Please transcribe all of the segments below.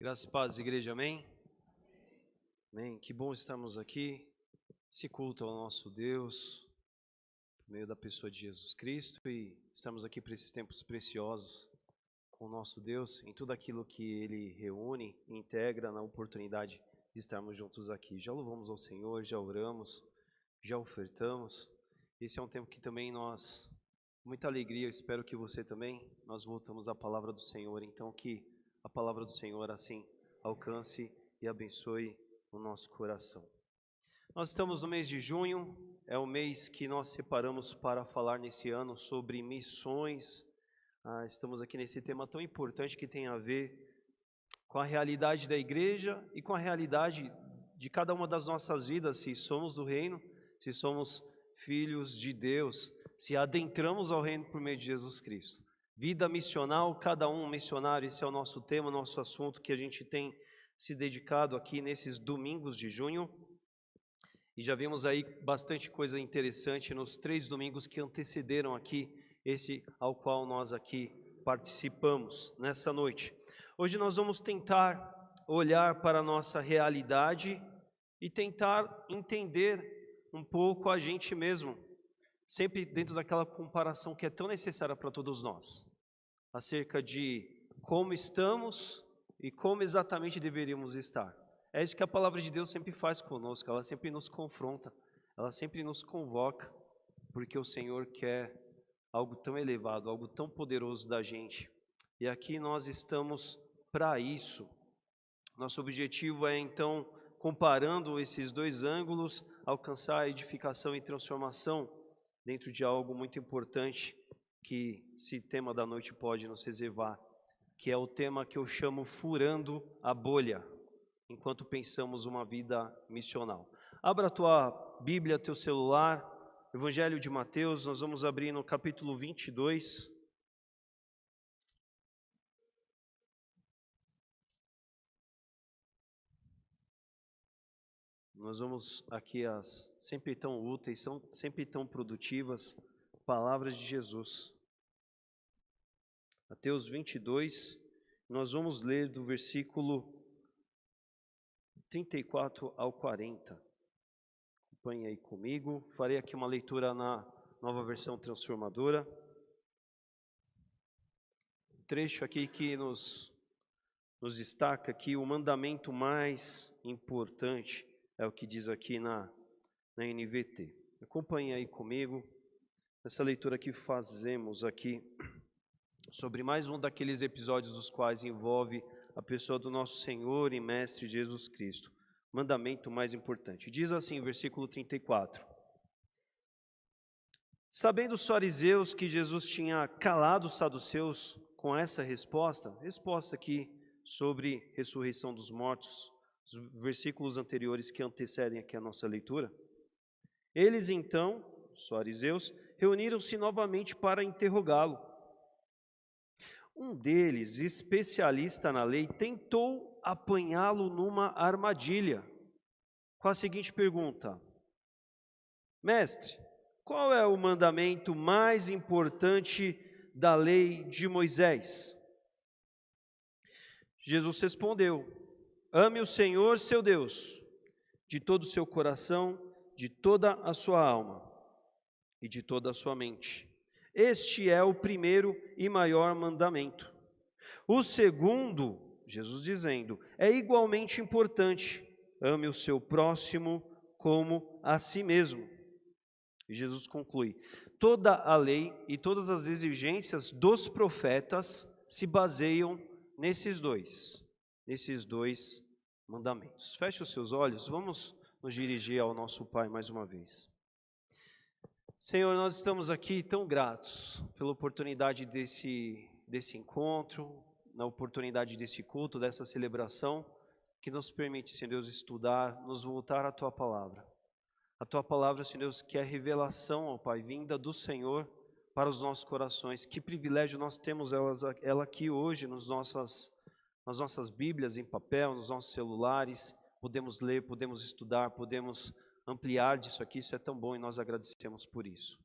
Graças e paz, igreja, amém? Amém. Que bom estarmos aqui, esse culto ao nosso Deus, por meio da pessoa de Jesus Cristo, e estamos aqui para esses tempos preciosos com o nosso Deus, em tudo aquilo que Ele reúne e integra na oportunidade de estarmos juntos aqui. Já louvamos ao Senhor, já oramos, já ofertamos. Esse é um tempo que também nós, com muita alegria, eu espero que você também, nós voltamos à palavra do Senhor, então que a palavra do Senhor assim alcance e abençoe o nosso coração. Nós estamos no mês de junho, é o mês que nós separamos para falar nesse ano sobre missões. Estamos aqui nesse tema tão importante que tem a ver com a realidade da igreja e com a realidade de cada uma das nossas vidas, se somos do reino, se somos filhos de Deus, se adentramos ao reino por meio de Jesus Cristo. Vida missional, cada um missionário, esse é o nosso tema, nosso assunto que a gente tem se dedicado aqui nesses domingos de junho. E já vimos aí bastante coisa interessante nos 3 domingos que antecederam aqui, esse ao qual nós aqui participamos nessa noite. Hoje nós vamos tentar olhar para a nossa realidade e tentar entender um pouco a gente mesmo, sempre dentro daquela comparação que é tão necessária para todos nós, acerca de como estamos e como exatamente deveríamos estar. É isso que a palavra de Deus sempre faz conosco, ela sempre nos confronta, ela sempre nos convoca, porque o Senhor quer algo tão elevado, algo tão poderoso da gente. E aqui nós estamos para isso. Nosso objetivo é então, comparando esses 2 ângulos, alcançar a edificação e transformação dentro de algo muito importante que esse tema da noite pode nos reservar, que é o tema que eu chamo Furando a Bolha, enquanto pensamos uma vida missional. Abra a tua Bíblia, teu celular, Evangelho de Mateus, nós vamos abrir no capítulo 22. Nós vamos aqui as sempre tão úteis, são sempre tão produtivas palavras de Jesus. Mateus 22, nós vamos ler do versículo 34 ao 40. Acompanhe aí comigo. Farei aqui uma leitura na Nova Versão Transformadora. Um trecho aqui que nos destaca aqui o mandamento mais importante, é o que diz aqui na NVT. Acompanhe aí comigo essa leitura que fazemos aqui sobre mais um daqueles episódios dos quais envolve a pessoa do nosso Senhor e Mestre Jesus Cristo. Mandamento mais importante. Diz assim, versículo 34. Sabendo os fariseus que Jesus tinha calado os saduceus com essa resposta aqui sobre ressurreição dos mortos, os versículos anteriores que antecedem aqui a nossa leitura, eles então, os fariseus, reuniram-se novamente para interrogá-lo. Um deles, especialista na lei, tentou apanhá-lo numa armadilha, com a seguinte pergunta: Mestre, qual é o mandamento mais importante da lei de Moisés? Jesus respondeu: ame o Senhor seu Deus, de todo o seu coração, de toda a sua alma e de toda a sua mente. Este é o primeiro e maior mandamento. O segundo, Jesus dizendo, é igualmente importante. Ame o seu próximo como a si mesmo. E Jesus conclui: toda a lei e todas as exigências dos profetas se baseiam nesses dois mandamentos. Feche os seus olhos, vamos nos dirigir ao nosso Pai mais uma vez. Senhor, nós estamos aqui tão gratos pela oportunidade desse encontro, na oportunidade desse culto, dessa celebração, que nos permite, Senhor Deus, estudar, nos voltar à Tua Palavra. A Tua Palavra, Senhor Deus, que é revelação, ó Pai, vinda do Senhor para os nossos corações. Que privilégio nós temos ela aqui hoje nas nossas Bíblias em papel, nos nossos celulares. Podemos ler, podemos estudar, podemos ampliar disso aqui, isso é tão bom e nós agradecemos por isso.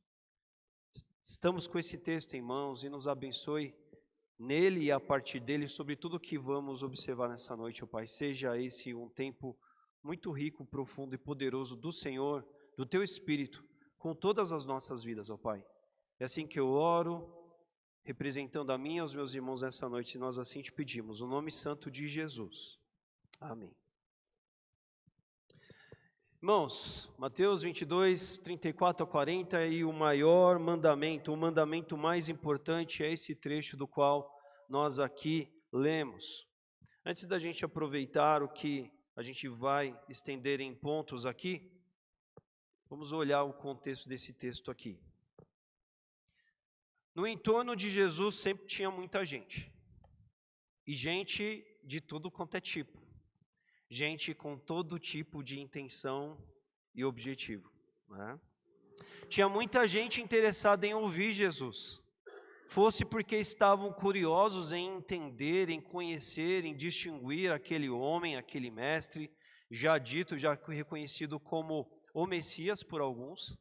Estamos com esse texto em mãos e nos abençoe nele e a partir dele sobre tudo o que vamos observar nessa noite, ó Pai. Seja esse um tempo muito rico, profundo e poderoso do Senhor, do Teu Espírito, com todas as nossas vidas, ó Pai. É assim que eu oro, representando a mim e aos meus irmãos nessa noite, e nós assim te pedimos, no nome santo de Jesus. Amém. Irmãos, Mateus 22, 34 a 40, e o maior mandamento, o mandamento mais importante é esse trecho do qual nós aqui lemos. Antes da gente aproveitar o que a gente vai estender em pontos aqui, vamos olhar o contexto desse texto aqui. No entorno de Jesus sempre tinha muita gente, e gente de tudo quanto é tipo. Gente com todo tipo de intenção e objetivo, né? Tinha muita gente interessada em ouvir Jesus, fosse porque estavam curiosos em entender, em conhecer, em distinguir aquele homem, aquele mestre, já dito, já reconhecido como o Messias por alguns,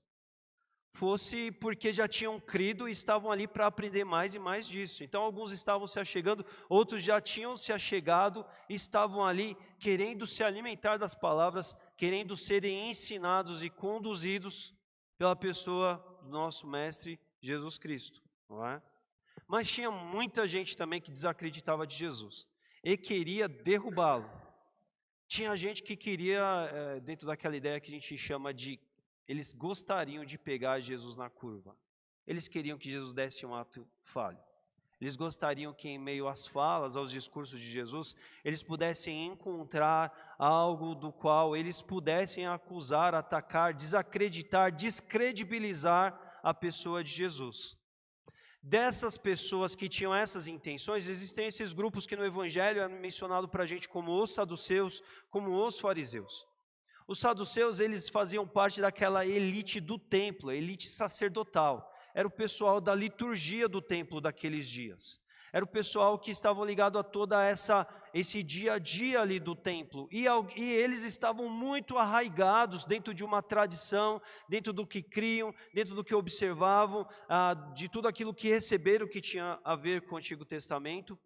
fosse porque já tinham crido e estavam ali para aprender mais e mais disso. Então alguns estavam se achegando, outros já tinham se achegado e estavam ali querendo se alimentar das palavras, querendo serem ensinados e conduzidos pela pessoa do nosso mestre Jesus Cristo, não é? Mas tinha muita gente também que desacreditava de Jesus e queria derrubá-lo. Tinha gente que queria, dentro daquela ideia que a gente chama de, eles gostariam de pegar Jesus na curva. Eles queriam que Jesus desse um ato falho. Eles gostariam que em meio às falas, aos discursos de Jesus, eles pudessem encontrar algo do qual eles pudessem acusar, atacar, desacreditar, descredibilizar a pessoa de Jesus. Dessas pessoas que tinham essas intenções, existem esses grupos que no Evangelho é mencionado para a gente como os saduceus, como os fariseus. Os saduceus, eles faziam parte daquela elite do templo, elite sacerdotal. Era o pessoal da liturgia do templo daqueles dias. Era o pessoal que estava ligado a toda esse dia a dia ali do templo. E eles estavam muito arraigados dentro de uma tradição, dentro do que criam, dentro do que observavam, de tudo aquilo que receberam que tinha a ver com o Antigo Testamento.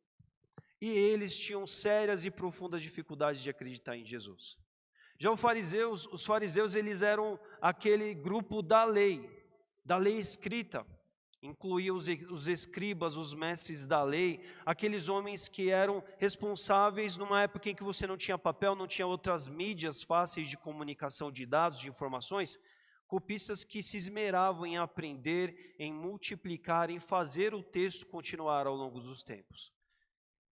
E eles tinham sérias e profundas dificuldades de acreditar em Jesus. Já os fariseus eles eram aquele grupo da lei escrita, incluía os escribas, os mestres da lei, aqueles homens que eram responsáveis numa época em que você não tinha papel, não tinha outras mídias fáceis de comunicação de dados, de informações, copistas que se esmeravam em aprender, em multiplicar, em fazer o texto continuar ao longo dos tempos.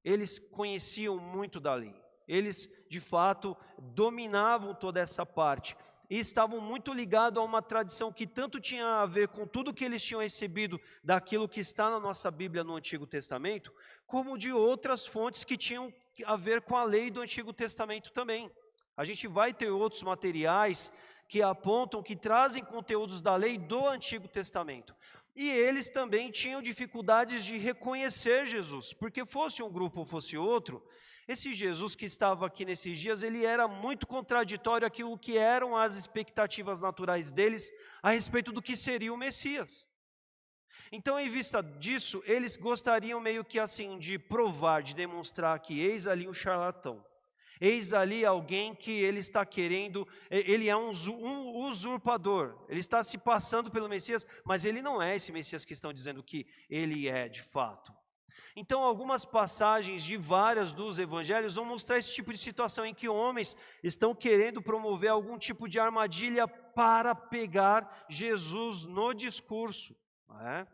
Eles conheciam muito da lei. Eles, de fato, dominavam toda essa parte e estavam muito ligados a uma tradição que tanto tinha a ver com tudo que eles tinham recebido daquilo que está na nossa Bíblia no Antigo Testamento, como de outras fontes que tinham a ver com a lei do Antigo Testamento também. A gente vai ter outros materiais que apontam, que trazem conteúdos da lei do Antigo Testamento. E eles também tinham dificuldades de reconhecer Jesus, porque fosse um grupo ou fosse outro, esse Jesus que estava aqui nesses dias, ele era muito contraditório àquilo que eram as expectativas naturais deles a respeito do que seria o Messias. Então, em vista disso, eles gostariam meio que assim de provar, de demonstrar que eis ali um charlatão. Eis ali alguém que ele está querendo, ele é um usurpador, ele está se passando pelo Messias, mas ele não é esse Messias que estão dizendo que ele é de fato. Então, algumas passagens de várias dos evangelhos vão mostrar esse tipo de situação em que homens estão querendo promover algum tipo de armadilha para pegar Jesus no discurso, não é?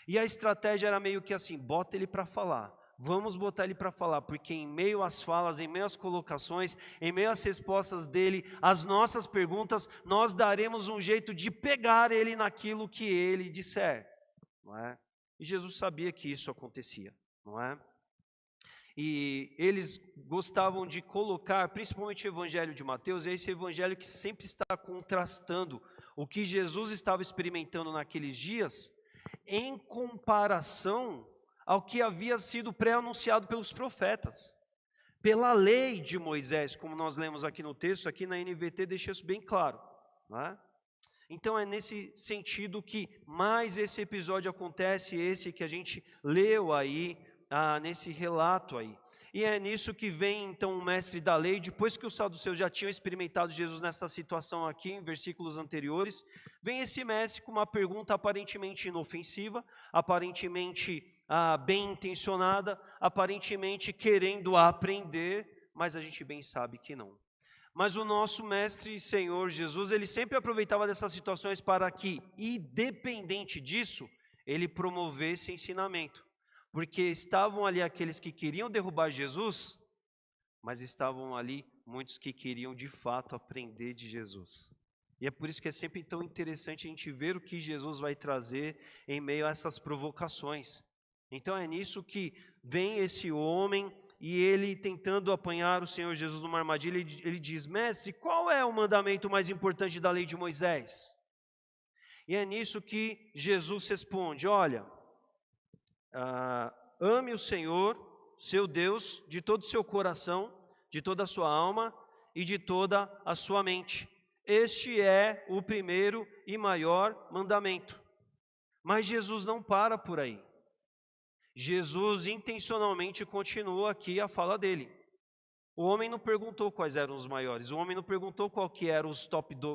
E a estratégia era meio que assim, bota ele para falar. Vamos botar ele para falar, porque em meio às falas, em meio às colocações, em meio às respostas dele, às nossas perguntas, nós daremos um jeito de pegar ele naquilo que ele disser, não é? E Jesus sabia que isso acontecia, não é? E eles gostavam de colocar, principalmente o evangelho de Mateus, é esse evangelho que sempre está contrastando o que Jesus estava experimentando naqueles dias, em comparação ao que havia sido pré-anunciado pelos profetas, pela lei de Moisés, como nós lemos aqui no texto, aqui na NVT deixa isso bem claro, não é? Então é nesse sentido que mais esse episódio acontece, esse que a gente leu aí, nesse relato aí. E é nisso que vem então o mestre da lei, depois que os saduceus já tinham experimentado Jesus nessa situação aqui, em versículos anteriores, vem esse mestre com uma pergunta aparentemente inofensiva, aparentemente bem intencionada, aparentemente querendo aprender, mas a gente bem sabe que não. Mas o nosso mestre e Senhor Jesus, ele sempre aproveitava dessas situações para que, independente disso, ele promovesse ensinamento. Porque estavam ali aqueles que queriam derrubar Jesus, mas estavam ali muitos que queriam de fato aprender de Jesus. E é por isso que é sempre tão interessante a gente ver o que Jesus vai trazer em meio a essas provocações. Então é nisso que vem esse homem e ele tentando apanhar o Senhor Jesus numa armadilha, ele diz: mestre, qual é o mandamento mais importante da lei de Moisés? E é nisso que Jesus responde: olha, ame o Senhor, seu Deus, de todo o seu coração, de toda a sua alma e de toda a sua mente. Este é o primeiro e maior mandamento. Mas Jesus não para por aí. Jesus intencionalmente continua aqui a fala dele. O homem não perguntou quais eram os maiores, o homem não perguntou qual que era o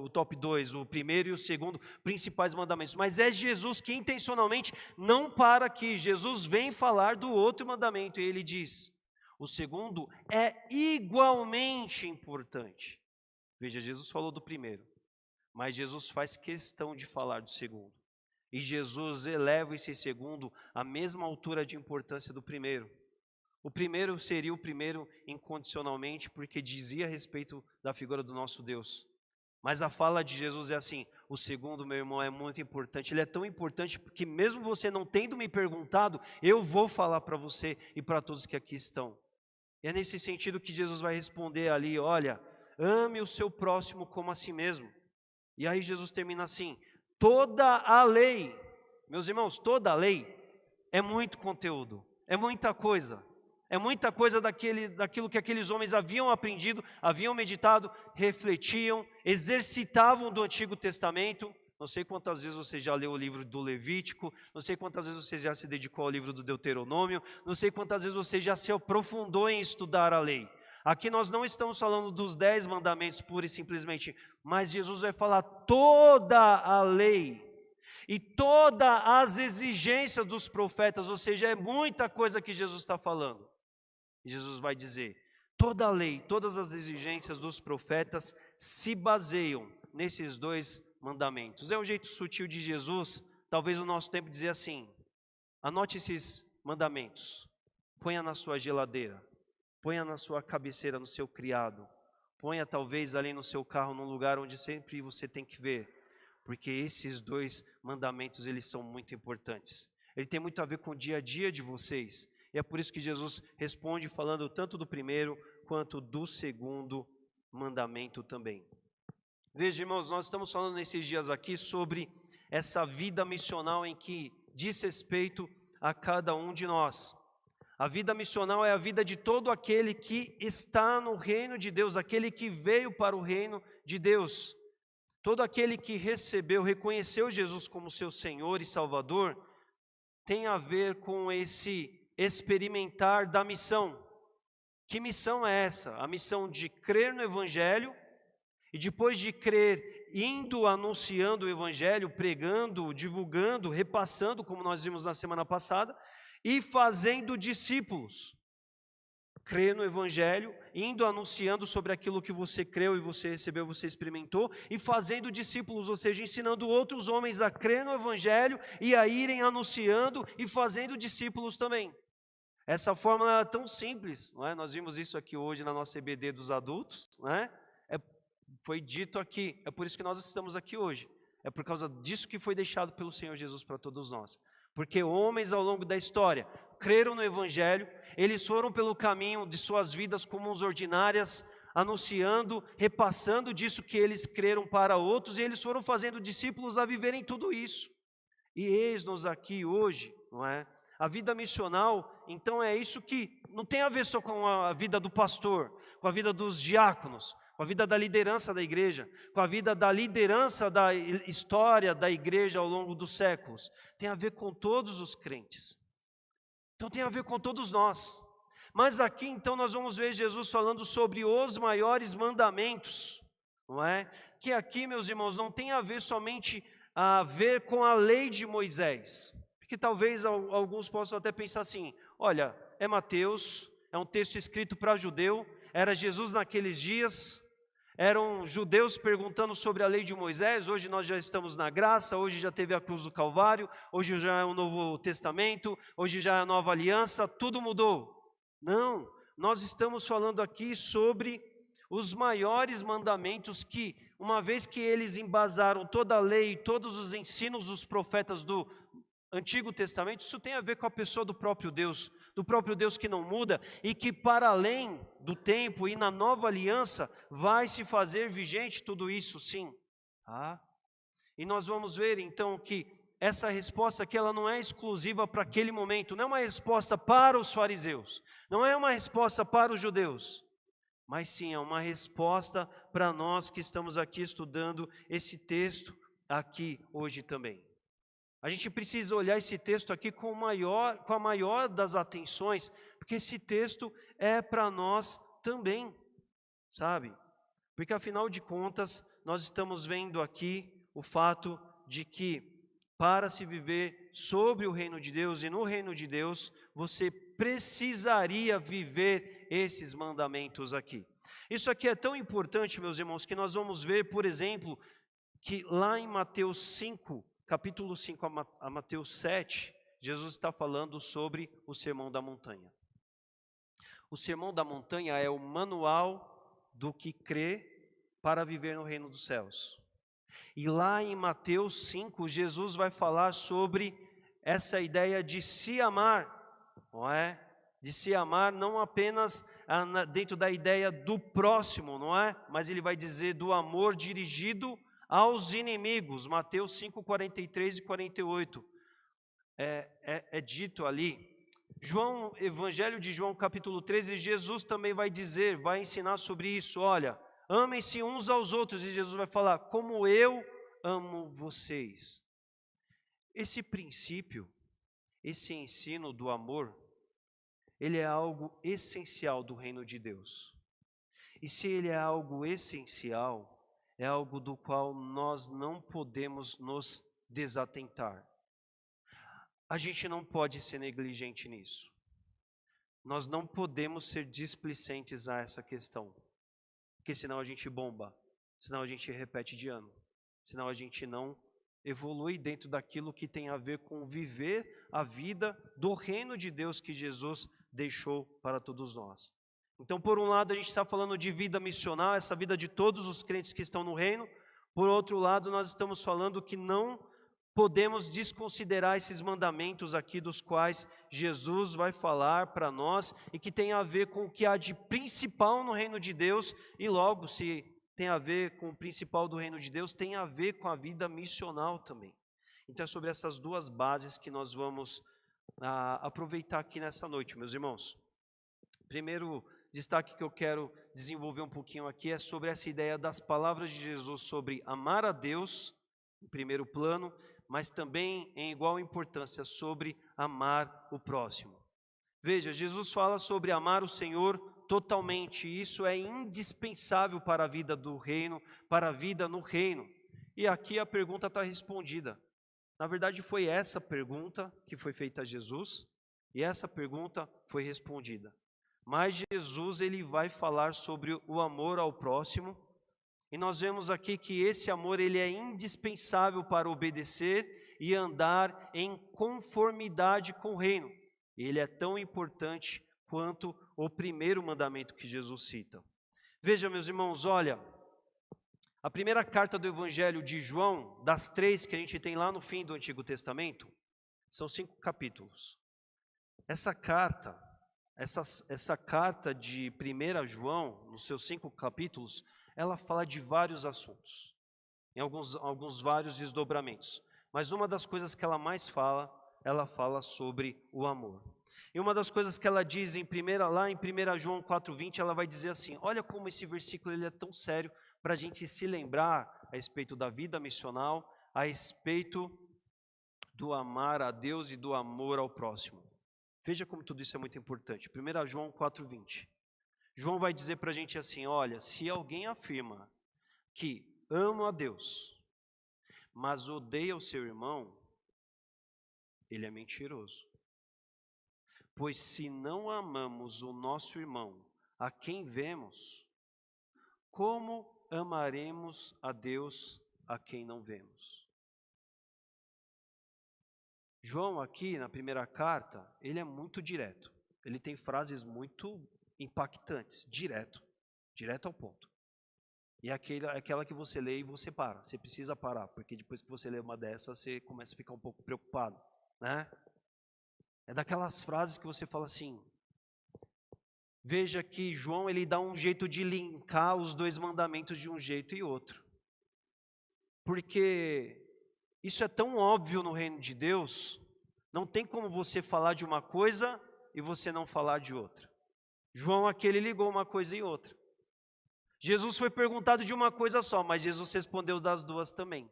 top 2, o primeiro e o segundo principais mandamentos, mas é Jesus que intencionalmente não para aqui. Jesus vem falar do outro mandamento e ele diz: o segundo é igualmente importante. Veja, Jesus falou do primeiro, mas Jesus faz questão de falar do segundo. E Jesus eleva esse segundo à mesma altura de importância do primeiro. O primeiro seria o primeiro incondicionalmente, porque dizia a respeito da figura do nosso Deus. Mas a fala de Jesus é assim: o segundo, meu irmão, é muito importante. Ele é tão importante porque mesmo você não tendo me perguntado, eu vou falar para você e para todos que aqui estão. E é nesse sentido que Jesus vai responder ali: olha, ame o seu próximo como a si mesmo. E aí Jesus termina assim: toda a lei, meus irmãos, toda a lei é muito conteúdo, é muita coisa. É muita coisa daquilo que aqueles homens haviam aprendido, haviam meditado, refletiam, exercitavam do Antigo Testamento. Não sei quantas vezes você já leu o livro do Levítico, não sei quantas vezes você já se dedicou ao livro do Deuteronômio, não sei quantas vezes você já se aprofundou em estudar a lei. Aqui nós não estamos falando dos 10 mandamentos pura e simplesmente, mas Jesus vai falar toda a lei e todas as exigências dos profetas, ou seja, é muita coisa que Jesus está falando. Jesus vai dizer: toda a lei, todas as exigências dos profetas se baseiam nesses 2 mandamentos. É um jeito sutil de Jesus, talvez no nosso tempo, dizer assim: anote esses mandamentos, ponha na sua geladeira, ponha na sua cabeceira, no seu criado, ponha talvez ali no seu carro, num lugar onde sempre você tem que ver, porque esses 2 mandamentos, eles são muito importantes. Ele tem muito a ver com o dia a dia de vocês. E é por isso que Jesus responde falando tanto do primeiro quanto do segundo mandamento também. Veja, irmãos, nós estamos falando nesses dias aqui sobre essa vida missional em que diz respeito a cada um de nós. A vida missional é a vida de todo aquele que está no reino de Deus, aquele que veio para o reino de Deus. Todo aquele que recebeu, reconheceu Jesus como seu Senhor e Salvador, tem a ver com esse experimentar da missão. Que missão é essa? A missão de crer no Evangelho e depois de crer, indo anunciando o Evangelho, pregando, divulgando, repassando, como nós vimos na semana passada, e fazendo discípulos. Crer no Evangelho, indo anunciando sobre aquilo que você creu e você recebeu, você experimentou, e fazendo discípulos, ou seja, ensinando outros homens a crer no Evangelho e a irem anunciando e fazendo discípulos também. Essa fórmula é tão simples, não é? Nós vimos isso aqui hoje na nossa EBD dos adultos, não é? Foi dito aqui, é por isso que nós estamos aqui hoje. É por causa disso que foi deixado pelo Senhor Jesus para todos nós. Porque homens ao longo da história creram no Evangelho, eles foram pelo caminho de suas vidas comuns ordinárias, anunciando, repassando disso que eles creram para outros, e eles foram fazendo discípulos a viverem tudo isso. E eis-nos aqui hoje, não é? A vida missional, então, é isso que não tem a ver só com a vida do pastor, com a vida dos diáconos, com a vida da liderança da igreja, com a vida da liderança da história da igreja ao longo dos séculos. Tem a ver com todos os crentes. Então tem a ver com todos nós. Mas aqui então nós vamos ver Jesus falando sobre os maiores mandamentos, não é? Que aqui, meus irmãos, não tem a ver somente a ver com a lei de Moisés. Porque talvez alguns possam até pensar assim, olha, é Mateus, é um texto escrito para judeu, era Jesus naqueles dias, eram judeus perguntando sobre a lei de Moisés, hoje nós já estamos na graça, hoje já teve a cruz do Calvário, hoje já é o Novo Testamento, hoje já é a nova aliança, tudo mudou. Não, nós estamos falando aqui sobre os maiores mandamentos que, uma vez que eles embasaram toda a lei, todos os ensinos dos profetas do Antigo Testamento, isso tem a ver com a pessoa do próprio Deus que não muda e que para além do tempo e na nova aliança vai se fazer vigente tudo isso, sim. E nós vamos ver então que essa resposta aqui ela não é exclusiva para aquele momento, não é uma resposta para os fariseus, não é uma resposta para os judeus, mas sim é uma resposta para nós que estamos aqui estudando esse texto aqui hoje também. A gente precisa olhar esse texto aqui com a maior das atenções, porque esse texto é para nós também, sabe? Porque afinal de contas, nós estamos vendo aqui o fato de que para se viver sobre o reino de Deus e no reino de Deus, você precisaria viver esses mandamentos aqui. Isso aqui é tão importante, meus irmãos, que nós vamos ver, por exemplo, que lá em Mateus 5, capítulo 5 a Mateus 7, Jesus está falando sobre o Sermão da Montanha. O Sermão da Montanha é o manual do que crê para viver no reino dos céus. E lá em Mateus 5, Jesus vai falar sobre essa ideia de se amar, não é? De se amar não apenas dentro da ideia do próximo, não é? Mas ele vai dizer do amor dirigido aos inimigos, Mateus 5, 43 e 48, é dito ali. Evangelho de João capítulo 13, Jesus também vai dizer, vai ensinar sobre isso, olha, amem-se uns aos outros, e Jesus vai falar, como eu amo vocês. Esse princípio, esse ensino do amor, ele é algo essencial do reino de Deus. E se ele é algo essencial, é algo do qual nós não podemos nos desatentar. A gente não pode ser negligente nisso. Nós não podemos ser displicentes a essa questão, porque senão a gente bomba, senão a gente repete de ano, senão a gente não evolui dentro daquilo que tem a ver com viver a vida do reino de Deus que Jesus deixou para todos nós. Então, por um lado, a gente está falando de vida missional, essa vida de todos os crentes que estão no reino. Por outro lado, nós estamos falando que não podemos desconsiderar esses mandamentos aqui, dos quais Jesus vai falar para nós, e que tem a ver com o que há de principal no reino de Deus, e logo, se tem a ver com o principal do reino de Deus, tem a ver com a vida missional também. Então, é sobre essas duas bases que nós vamos aproveitar aqui nessa noite, meus irmãos. Primeiro destaque que eu quero desenvolver um pouquinho aqui é sobre essa ideia das palavras de Jesus sobre amar a Deus, em primeiro plano, mas também em igual importância sobre amar o próximo. Veja, Jesus fala sobre amar o Senhor totalmente, e isso é indispensável para a vida do reino, para a vida no reino. E aqui a pergunta está respondida. Na verdade, foi essa pergunta que foi feita a Jesus, e essa pergunta foi respondida. Mas Jesus ele vai falar sobre o amor ao próximo, e nós vemos aqui que esse amor ele é indispensável para obedecer e andar em conformidade com o reino. Ele é tão importante quanto o primeiro mandamento que Jesus cita. Veja, meus irmãos, olha, a primeira carta do Evangelho de João, das 3 que a gente tem lá no fim do Antigo Testamento, são 5 capítulos. Essa carta de 1 João, nos seus 5 capítulos, ela fala de vários assuntos, em alguns vários desdobramentos. Mas uma das coisas que ela mais fala, ela fala sobre o amor. E uma das coisas que ela diz lá em 1 João 4,20, ela vai dizer assim, olha como esse versículo ele é tão sério para a gente se lembrar a respeito da vida missional, a respeito do amar a Deus e do amor ao próximo. Veja como tudo isso é muito importante. 1 João 4,20. João vai dizer para a gente assim, olha, se alguém afirma que ama a Deus, mas odeia o seu irmão, ele é mentiroso. Pois se não amamos o nosso irmão, a quem vemos, como amaremos a Deus a quem não vemos? João aqui, na primeira carta, ele é muito direto. Ele tem frases muito impactantes, direto ao ponto. E é aquela que você lê e você para. Você precisa parar, porque depois que você lê uma dessas, você começa a ficar um pouco preocupado, né? É daquelas frases que você fala assim, veja que João, ele dá um jeito de linkar os dois mandamentos de um jeito e outro. Porque isso é tão óbvio no reino de Deus, não tem como você falar de uma coisa e você não falar de outra. João aqui, ele ligou uma coisa e outra. Jesus foi perguntado de uma coisa só, mas Jesus respondeu das duas também,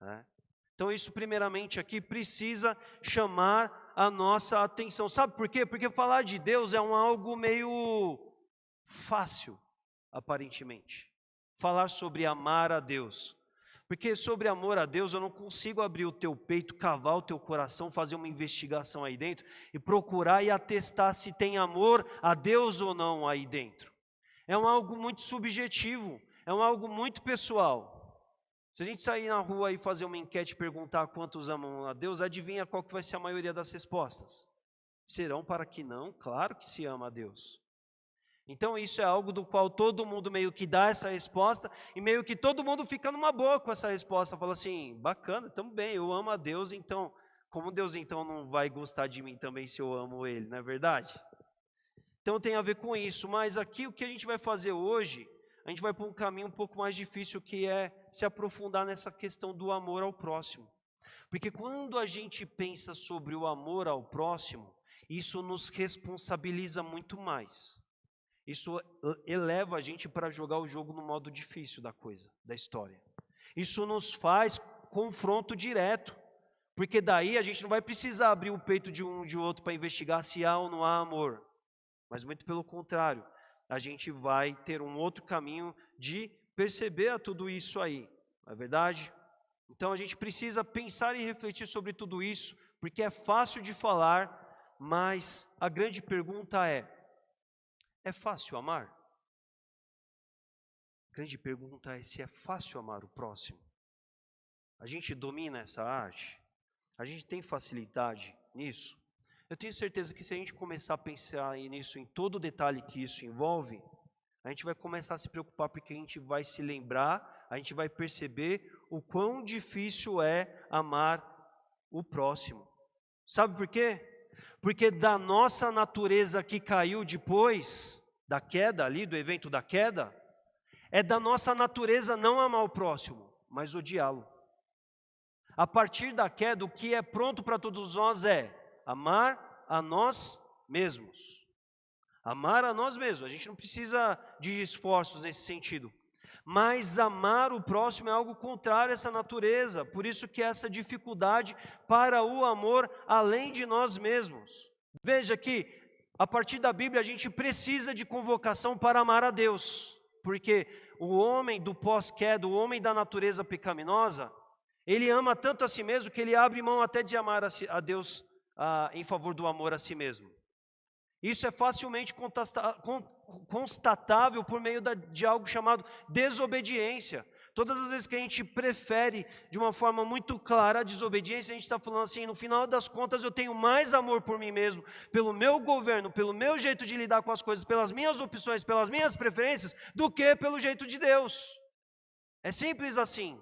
né? Então isso primeiramente aqui precisa chamar a nossa atenção. Sabe por quê? Porque falar de Deus é algo meio fácil, aparentemente. Falar sobre amar a Deus. Porque sobre amor a Deus eu não consigo abrir o teu peito, cavar o teu coração, fazer uma investigação aí dentro e procurar e atestar se tem amor a Deus ou não aí dentro. É algo muito subjetivo, é algo muito pessoal. Se a gente sair na rua e fazer uma enquete e perguntar quantos amam a Deus, adivinha qual que vai ser a maioria das respostas? Serão para que não? Claro que se ama a Deus. Então isso é algo do qual todo mundo meio que dá essa resposta e meio que todo mundo fica numa boa com essa resposta. Fala assim, bacana, tamo bem, eu amo a Deus, então como Deus então não vai gostar de mim também se eu amo Ele, não é verdade? Então tem a ver com isso, mas aqui o que a gente vai fazer hoje, a gente vai para um caminho um pouco mais difícil, que é se aprofundar nessa questão do amor ao próximo. Porque quando a gente pensa sobre o amor ao próximo, isso nos responsabiliza muito mais. Isso eleva a gente para jogar o jogo no modo difícil da coisa, da história. Isso nos faz confronto direto, porque daí a gente não vai precisar abrir o peito de um de outro para investigar se há ou não há amor. Mas muito pelo contrário, a gente vai ter um outro caminho de perceber a tudo isso aí, não é verdade? Então a gente precisa pensar e refletir sobre tudo isso, porque é fácil de falar, mas a grande pergunta é fácil amar? A grande pergunta é se é fácil amar o próximo. A gente domina essa arte? A gente tem facilidade nisso? Eu tenho certeza que se a gente começar a pensar nisso, em todo o detalhe que isso envolve, a gente vai começar a se preocupar, porque a gente vai se lembrar, a gente vai perceber o quão difícil é amar o próximo. Sabe por quê? Porque da nossa natureza que caiu depois da queda ali, do evento da queda, é da nossa natureza não amar o próximo, mas odiá-lo. A partir da queda, o que é pronto para todos nós é amar a nós mesmos. Amar a nós mesmos. A gente não precisa de esforços nesse sentido. Mas amar o próximo é algo contrário a essa natureza. Por isso que essa dificuldade para o amor além de nós mesmos. Veja que a partir da Bíblia a gente precisa de convocação para amar a Deus. Porque o homem do pós-queda, o homem da natureza pecaminosa, ele ama tanto a si mesmo que ele abre mão até de amar a Deus em favor do amor a si mesmo. Isso é facilmente constatável por meio de algo chamado desobediência. Todas as vezes que a gente prefere de uma forma muito clara a desobediência, a gente está falando assim, no final das contas eu tenho mais amor por mim mesmo, pelo meu governo, pelo meu jeito de lidar com as coisas, pelas minhas opções, pelas minhas preferências, do que pelo jeito de Deus. É simples assim.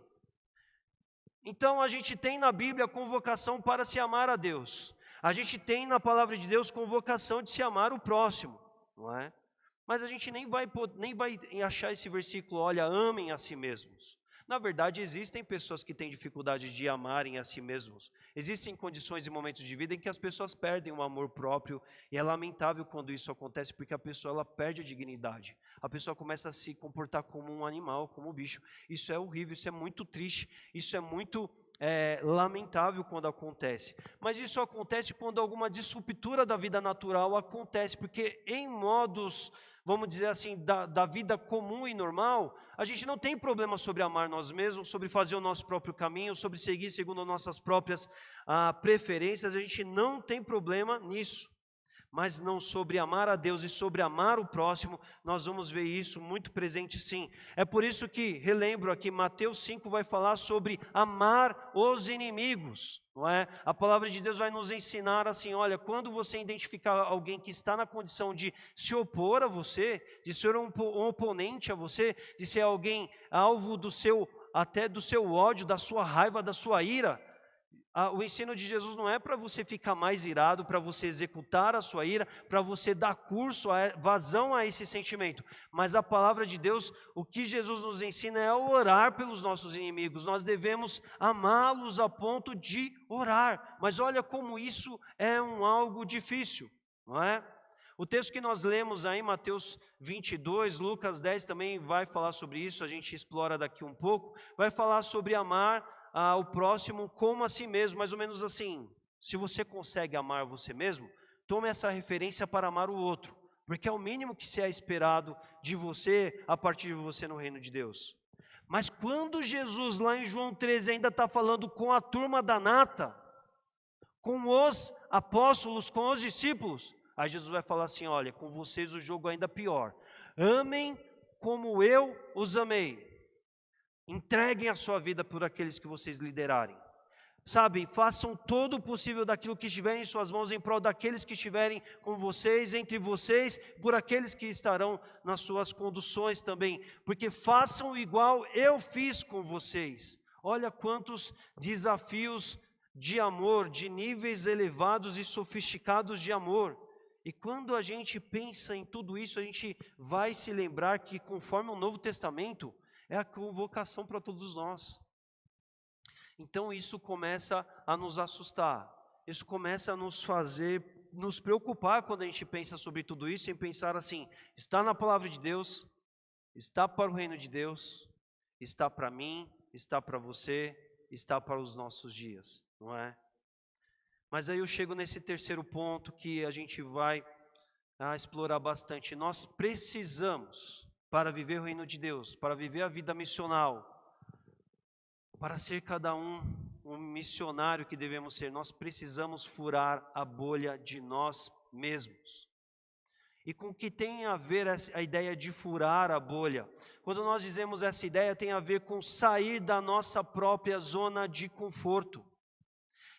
Então a gente tem na Bíblia a convocação para se amar a Deus. A gente tem na palavra de Deus convocação de se amar o próximo, não é? Mas a gente nem vai achar esse versículo, olha, amem a si mesmos. Na verdade, existem pessoas que têm dificuldade de amarem a si mesmos. Existem condições e momentos de vida em que as pessoas perdem o amor próprio, e é lamentável quando isso acontece, porque a pessoa ela perde a dignidade. A pessoa começa a se comportar como um animal, como um bicho. Isso é horrível, isso é muito triste, isso é muito lamentável quando acontece. Mas isso acontece quando alguma disruptura da vida natural acontece, porque em modos, vamos dizer assim, da vida comum e normal, a gente não tem problema sobre amar nós mesmos, sobre fazer o nosso próprio caminho, sobre seguir segundo nossas próprias preferências, a gente não tem problema nisso. Mas não sobre amar a Deus e sobre amar o próximo, nós vamos ver isso muito presente sim. É por isso que, relembro aqui, Mateus 5 vai falar sobre amar os inimigos, não é? A palavra de Deus vai nos ensinar assim, olha, quando você identificar alguém que está na condição de se opor a você, de ser um oponente a você, de ser alguém alvo até do seu ódio, da sua raiva, da sua ira, o ensino de Jesus não é para você ficar mais irado, para você executar a sua ira, para você dar curso, vazão a esse sentimento. Mas a palavra de Deus, o que Jesus nos ensina é orar pelos nossos inimigos. Nós devemos amá-los a ponto de orar. Mas olha como isso é algo difícil, não é? O texto que nós lemos aí, Mateus 22, Lucas 10 também vai falar sobre isso, a gente explora daqui um pouco, vai falar sobre amar o próximo como a si mesmo, mais ou menos assim. Se você consegue amar você mesmo, tome essa referência para amar o outro, porque é o mínimo que se é esperado de você, a partir de você no reino de Deus. Mas quando Jesus lá em João 13 ainda está falando com a turma da nata, com os apóstolos, com os discípulos, aí Jesus vai falar assim, olha, com vocês o jogo é ainda pior, amem como eu os amei. Entreguem a sua vida por aqueles que vocês liderarem. Sabe, façam todo o possível daquilo que estiver em suas mãos em prol daqueles que estiverem com vocês, entre vocês, por aqueles que estarão nas suas conduções também. Porque façam igual eu fiz com vocês. Olha quantos desafios de amor, de níveis elevados e sofisticados de amor. E quando a gente pensa em tudo isso, a gente vai se lembrar que conforme o Novo Testamento, é a convocação para todos nós. Então isso começa a nos assustar, isso começa a nos fazer, nos preocupar quando a gente pensa sobre tudo isso, em pensar assim, está na palavra de Deus, está para o reino de Deus, está para mim, está para você, está para os nossos dias, não é? Mas aí eu chego nesse terceiro ponto que a gente vai explorar bastante. Nós precisamos, para viver o reino de Deus, para viver a vida missional, para ser cada um missionário que devemos ser, nós precisamos furar a bolha de nós mesmos. E com o que tem a ver a ideia de furar a bolha? Quando nós dizemos essa ideia, tem a ver com sair da nossa própria zona de conforto.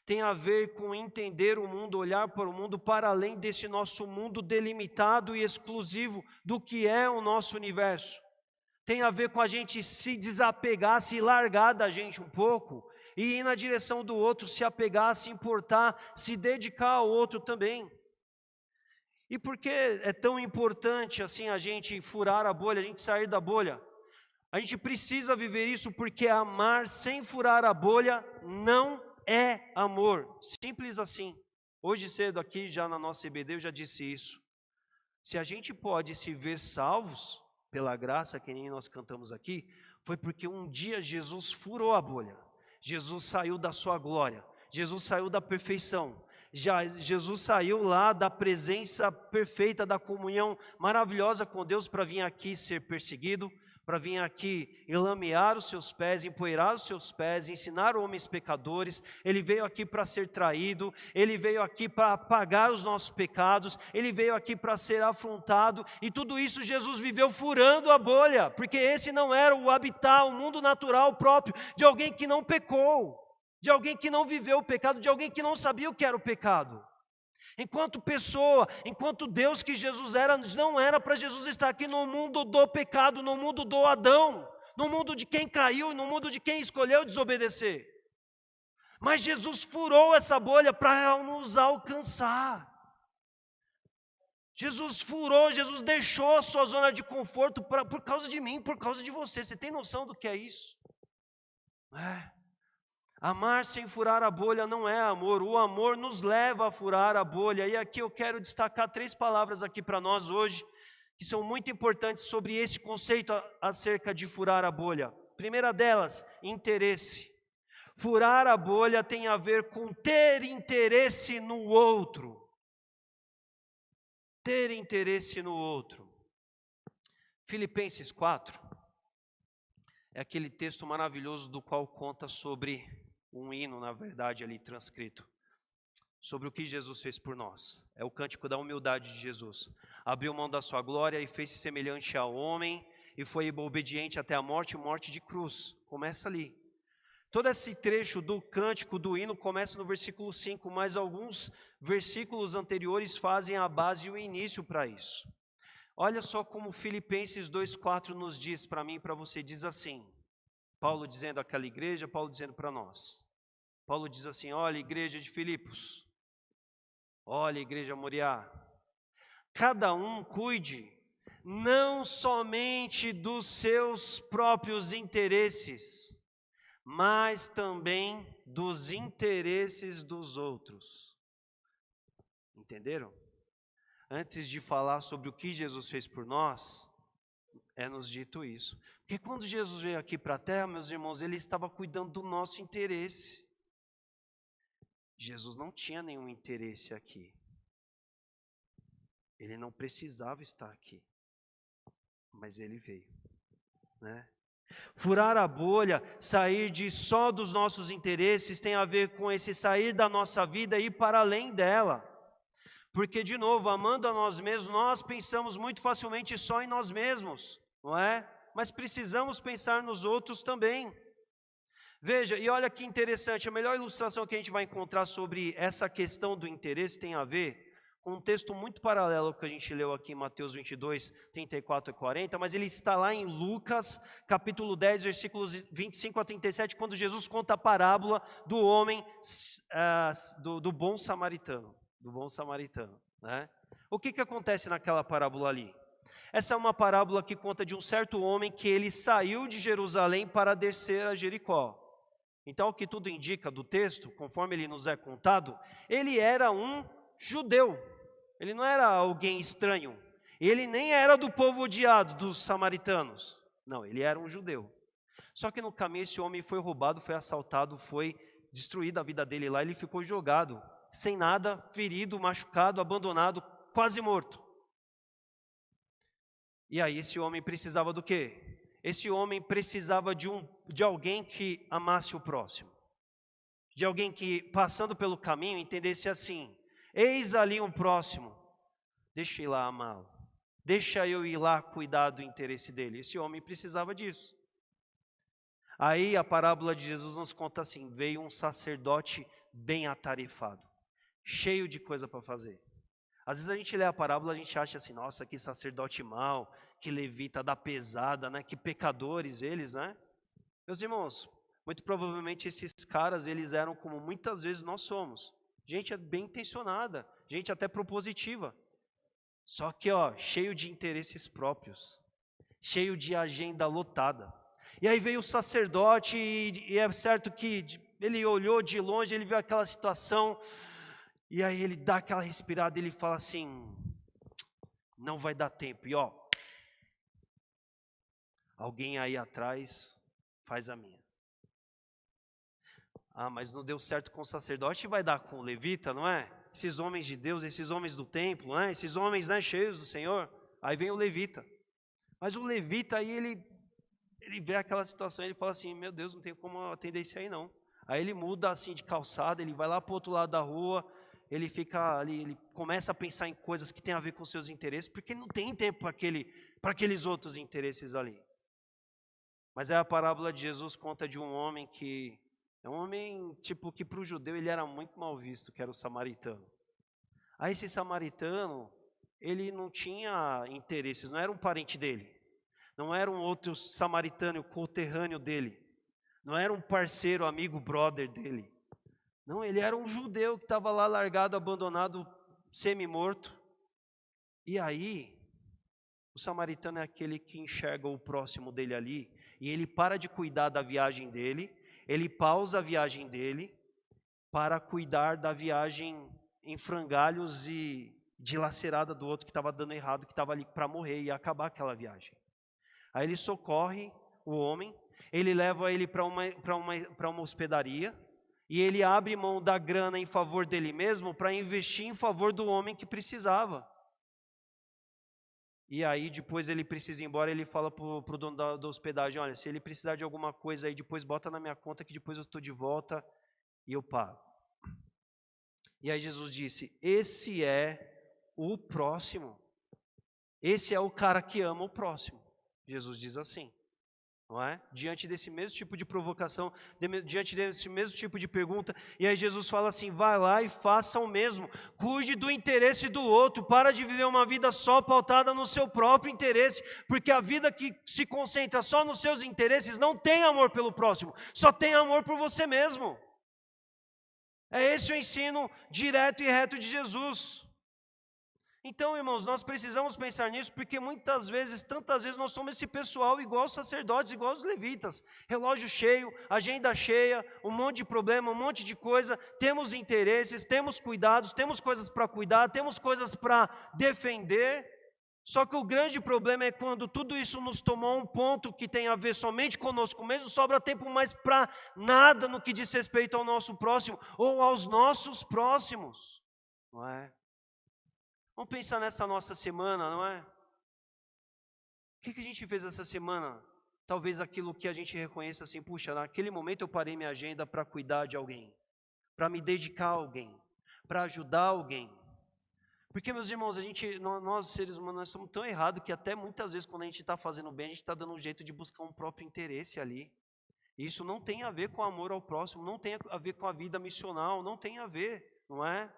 Tem a ver com entender o mundo, olhar para o mundo para além desse nosso mundo delimitado e exclusivo do que é o nosso universo. Tem a ver com a gente se desapegar, se largar da gente um pouco e ir na direção do outro, se apegar, se importar, se dedicar ao outro também. E por que é tão importante assim a gente furar a bolha, a gente sair da bolha? A gente precisa viver isso porque amar sem furar a bolha não é amor, simples assim. Hoje cedo aqui, já na nossa EBD, eu já disse isso. Se a gente pode se ver salvos, pela graça, que nem nós cantamos aqui, foi porque um dia Jesus furou a bolha. Jesus saiu da sua glória, Jesus saiu da perfeição, Jesus saiu lá da presença perfeita, da comunhão maravilhosa com Deus para vir aqui ser perseguido, para vir aqui enlamear os seus pés, empoeirar os seus pés, ensinar homens pecadores. Ele veio aqui para ser traído, ele veio aqui para pagar os nossos pecados, ele veio aqui para ser afrontado, e tudo isso Jesus viveu furando a bolha, porque esse não era o habitat, o mundo natural próprio de alguém que não pecou, de alguém que não viveu o pecado, de alguém que não sabia o que era o pecado. Enquanto pessoa, enquanto Deus que Jesus era, não era para Jesus estar aqui no mundo do pecado, no mundo do Adão, no mundo de quem caiu, no mundo de quem escolheu desobedecer. Mas Jesus furou essa bolha para nos alcançar. Jesus furou, Jesus deixou a sua zona de conforto por causa de mim, por causa de você. Você tem noção do que é isso? Amar sem furar a bolha não é amor, o amor nos leva a furar a bolha. E aqui eu quero destacar 3 palavras aqui para nós hoje, que são muito importantes sobre esse conceito acerca de furar a bolha. Primeira delas, interesse. Furar a bolha tem a ver com ter interesse no outro. Ter interesse no outro. Filipenses 4 é aquele texto maravilhoso do qual conta sobre um hino, na verdade, ali transcrito, sobre o que Jesus fez por nós. É o cântico da humildade de Jesus. Abriu mão da sua glória e fez-se semelhante ao homem, e foi obediente até a morte, morte de cruz. Começa ali. Todo esse trecho do cântico, do hino, começa no versículo 5, mas alguns versículos anteriores fazem a base e o início para isso. Olha só como Filipenses 2,4 nos diz para mim e para você, diz assim, Paulo dizendo àquela igreja, Paulo dizendo para nós. Paulo diz assim, olha igreja de Filipos, olha igreja Moriá, cada um cuide não somente dos seus próprios interesses, mas também dos interesses dos outros. Entenderam? Antes de falar sobre o que Jesus fez por nós, é nos dito isso. Porque quando Jesus veio aqui para a terra, meus irmãos, ele estava cuidando do nosso interesse. Jesus não tinha nenhum interesse aqui. Ele não precisava estar aqui. Mas ele veio, né? Furar a bolha, sair de só dos nossos interesses, tem a ver com esse sair da nossa vida e ir para além dela. Porque, de novo, amando a nós mesmos, nós pensamos muito facilmente só em nós mesmos, não é? Mas precisamos pensar nos outros também. Veja, e olha que interessante, a melhor ilustração que a gente vai encontrar sobre essa questão do interesse tem a ver com um texto muito paralelo que a gente leu aqui em Mateus 22, 34 e 40, mas ele está lá em Lucas, capítulo 10, versículos 25 a 37, quando Jesus conta a parábola do homem, do bom samaritano, né? O que acontece naquela parábola ali? Essa é uma parábola que conta de um certo homem que ele saiu de Jerusalém para descer a Jericó. Então, o que tudo indica do texto, conforme ele nos é contado, ele era um judeu. Ele não era alguém estranho. Ele nem era do povo odiado, dos samaritanos. Não, ele era um judeu. Só que no caminho esse homem foi roubado, foi assaltado, foi destruída a vida dele lá. Ele ficou jogado, sem nada, ferido, machucado, abandonado, quase morto. E aí esse homem precisava do quê? Esse homem precisava de alguém que amasse o próximo. De alguém que, passando pelo caminho, entendesse assim: eis ali um próximo, deixa eu ir lá amá-lo, deixa eu ir lá cuidar do interesse dele. Esse homem precisava disso. Aí a parábola de Jesus nos conta assim: veio um sacerdote bem atarefado, cheio de coisa para fazer. Às vezes a gente lê a parábola, a gente acha assim: nossa, que sacerdote mau, que levita da pesada, né? Que pecadores eles, né? Meus irmãos, muito provavelmente esses caras, eles eram como muitas vezes nós somos. Gente bem intencionada, gente até propositiva. Só que, cheio de interesses próprios, cheio de agenda lotada. E aí veio o sacerdote e é certo que ele olhou de longe, ele viu aquela situação, e aí ele dá aquela respirada, ele fala assim: não vai dar tempo. E alguém aí atrás faz a minha. Ah, mas não deu certo com o sacerdote, vai dar com o levita, não é? Esses homens de Deus, esses homens do templo, não é? Esses homens, né, cheios do Senhor. Aí vem o levita. Mas o levita aí, ele vê aquela situação, ele fala assim: meu Deus, não tem como atender isso aí não. Aí ele muda assim de calçada, ele vai lá para o outro lado da rua, ele fica ali, ele começa a pensar em coisas que tem a ver com seus interesses, porque não tem tempo para aqueles outros interesses ali. Mas a parábola de Jesus conta de um homem que é um homem, tipo, que para o judeu ele era muito mal visto, que era o samaritano. Aí esse samaritano, ele não tinha interesses, não era um parente dele. Não era um outro samaritano, conterrâneo dele. Não era um parceiro, amigo, brother dele. Não, ele era um judeu que estava lá largado, abandonado, semi-morto. E aí, o samaritano é aquele que enxerga o próximo dele ali, e ele para de cuidar da viagem dele, ele pausa a viagem dele para cuidar da viagem em frangalhos e dilacerada do outro que estava dando errado, que estava ali para morrer e acabar aquela viagem. Aí ele socorre o homem, ele leva ele para uma hospedaria, e ele abre mão da grana em favor dele mesmo para investir em favor do homem que precisava. E aí depois ele precisa ir embora, ele fala para o dono da hospedagem, olha, se ele precisar de alguma coisa aí, depois bota na minha conta que depois eu estou de volta e eu pago. E aí Jesus disse, esse é o próximo. Esse é o cara que ama o próximo. Jesus diz assim, não é? Diante desse mesmo tipo de provocação, diante desse mesmo tipo de pergunta, e aí Jesus fala assim, vai lá e faça o mesmo, cuide do interesse do outro, para de viver uma vida só pautada no seu próprio interesse, porque a vida que se concentra só nos seus interesses não tem amor pelo próximo, só tem amor por você mesmo. É esse o ensino direto e reto de Jesus. Então, irmãos, nós precisamos pensar nisso, porque muitas vezes, tantas vezes, nós somos esse pessoal igual os sacerdotes, igual os levitas. Relógio cheio, agenda cheia, um monte de problema, um monte de coisa. Temos interesses, temos cuidados, temos coisas para cuidar, temos coisas para defender. Só que o grande problema é quando tudo isso nos tomou um ponto que tem a ver somente conosco mesmo, sobra tempo mais para nada no que diz respeito ao nosso próximo ou aos nossos próximos, não é? Vamos pensar nessa nossa semana, não é? O que a gente fez essa semana? Talvez aquilo que a gente reconheça assim, puxa, naquele momento eu parei minha agenda para cuidar de alguém, para me dedicar a alguém, para ajudar alguém. Porque, meus irmãos, nós seres humanos, nós somos tão errados que até muitas vezes quando a gente está fazendo bem, a gente está dando um jeito de buscar um próprio interesse ali. Isso não tem a ver com amor ao próximo, não tem a ver com a vida missional, não tem a ver, não é?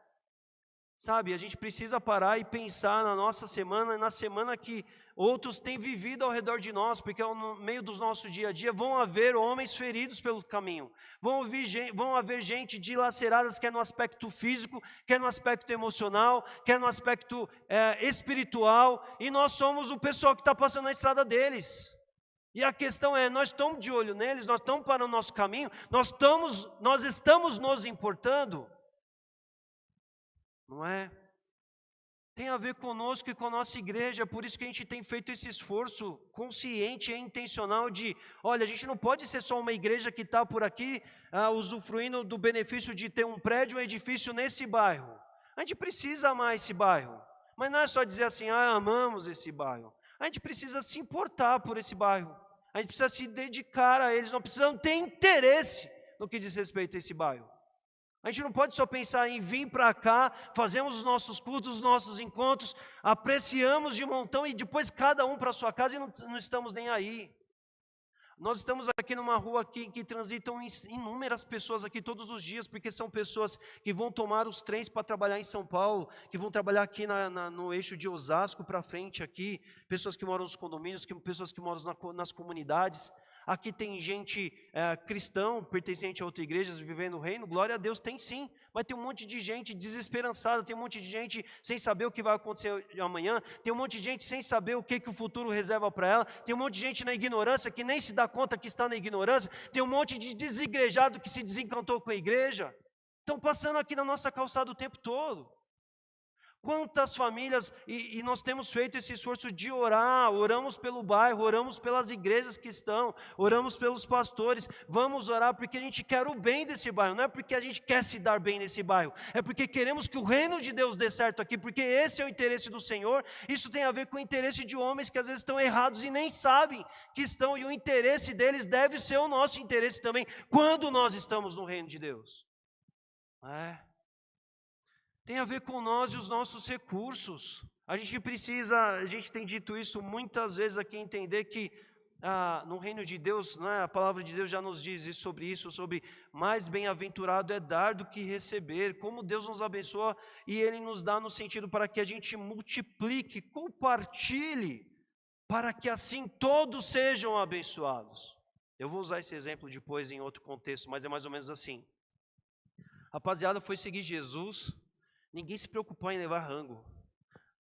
Sabe, a gente precisa parar e pensar na nossa semana, na semana que outros têm vivido ao redor de nós, porque no meio do nosso dia a dia vão haver homens feridos pelo caminho, vão haver gente dilaceradas, quer no aspecto físico, quer no aspecto emocional, quer no aspecto espiritual, e nós somos o pessoal que está passando na estrada deles. E a questão é, nós estamos de olho neles, nós estamos para o nosso caminho, nós estamos nos importando, não é? Tem a ver conosco e com a nossa igreja, por isso que a gente tem feito esse esforço consciente e intencional de, olha, a gente não pode ser só uma igreja que está por aqui, usufruindo do benefício de ter um prédio, um edifício nesse bairro. A gente precisa amar esse bairro, mas não é só dizer assim, amamos esse bairro. A gente precisa se importar por esse bairro, a gente precisa se dedicar a eles, nós precisamos ter interesse no que diz respeito a esse bairro. A gente não pode só pensar em vir para cá, fazemos os nossos cultos, os nossos encontros, apreciamos de montão e depois cada um para a sua casa e não estamos nem aí. Nós estamos aqui numa rua que transitam inúmeras pessoas aqui todos os dias, porque são pessoas que vão tomar os trens para trabalhar em São Paulo, que vão trabalhar aqui no eixo de Osasco para frente aqui, pessoas que moram nos condomínios, pessoas que moram nas comunidades. Aqui tem gente cristão, pertencente a outra igreja, vivendo o reino, glória a Deus, tem sim, mas tem um monte de gente desesperançada, tem um monte de gente sem saber o que vai acontecer amanhã, tem um monte de gente sem saber o que o futuro reserva para ela, tem um monte de gente na ignorância que nem se dá conta que está na ignorância, tem um monte de desigrejado que se desencantou com a igreja, estão passando aqui na nossa calçada o tempo todo. Quantas famílias, e nós temos feito esse esforço de orar, oramos pelo bairro, oramos pelas igrejas que estão, oramos pelos pastores, vamos orar porque a gente quer o bem desse bairro, não é porque a gente quer se dar bem nesse bairro, é porque queremos que o reino de Deus dê certo aqui, porque esse é o interesse do Senhor. Isso tem a ver com o interesse de homens que às vezes estão errados e nem sabem que estão, e o interesse deles deve ser o nosso interesse também, quando nós estamos no reino de Deus. Tem a ver com nós e os nossos recursos. A gente tem dito isso muitas vezes aqui, entender que no reino de Deus, a palavra de Deus já nos diz sobre mais bem-aventurado é dar do que receber, como Deus nos abençoa e Ele nos dá no sentido para que a gente multiplique, compartilhe, para que assim todos sejam abençoados. Eu vou usar esse exemplo depois em outro contexto, mas é mais ou menos assim. A rapaziada foi seguir Jesus, ninguém se preocupou em levar rango,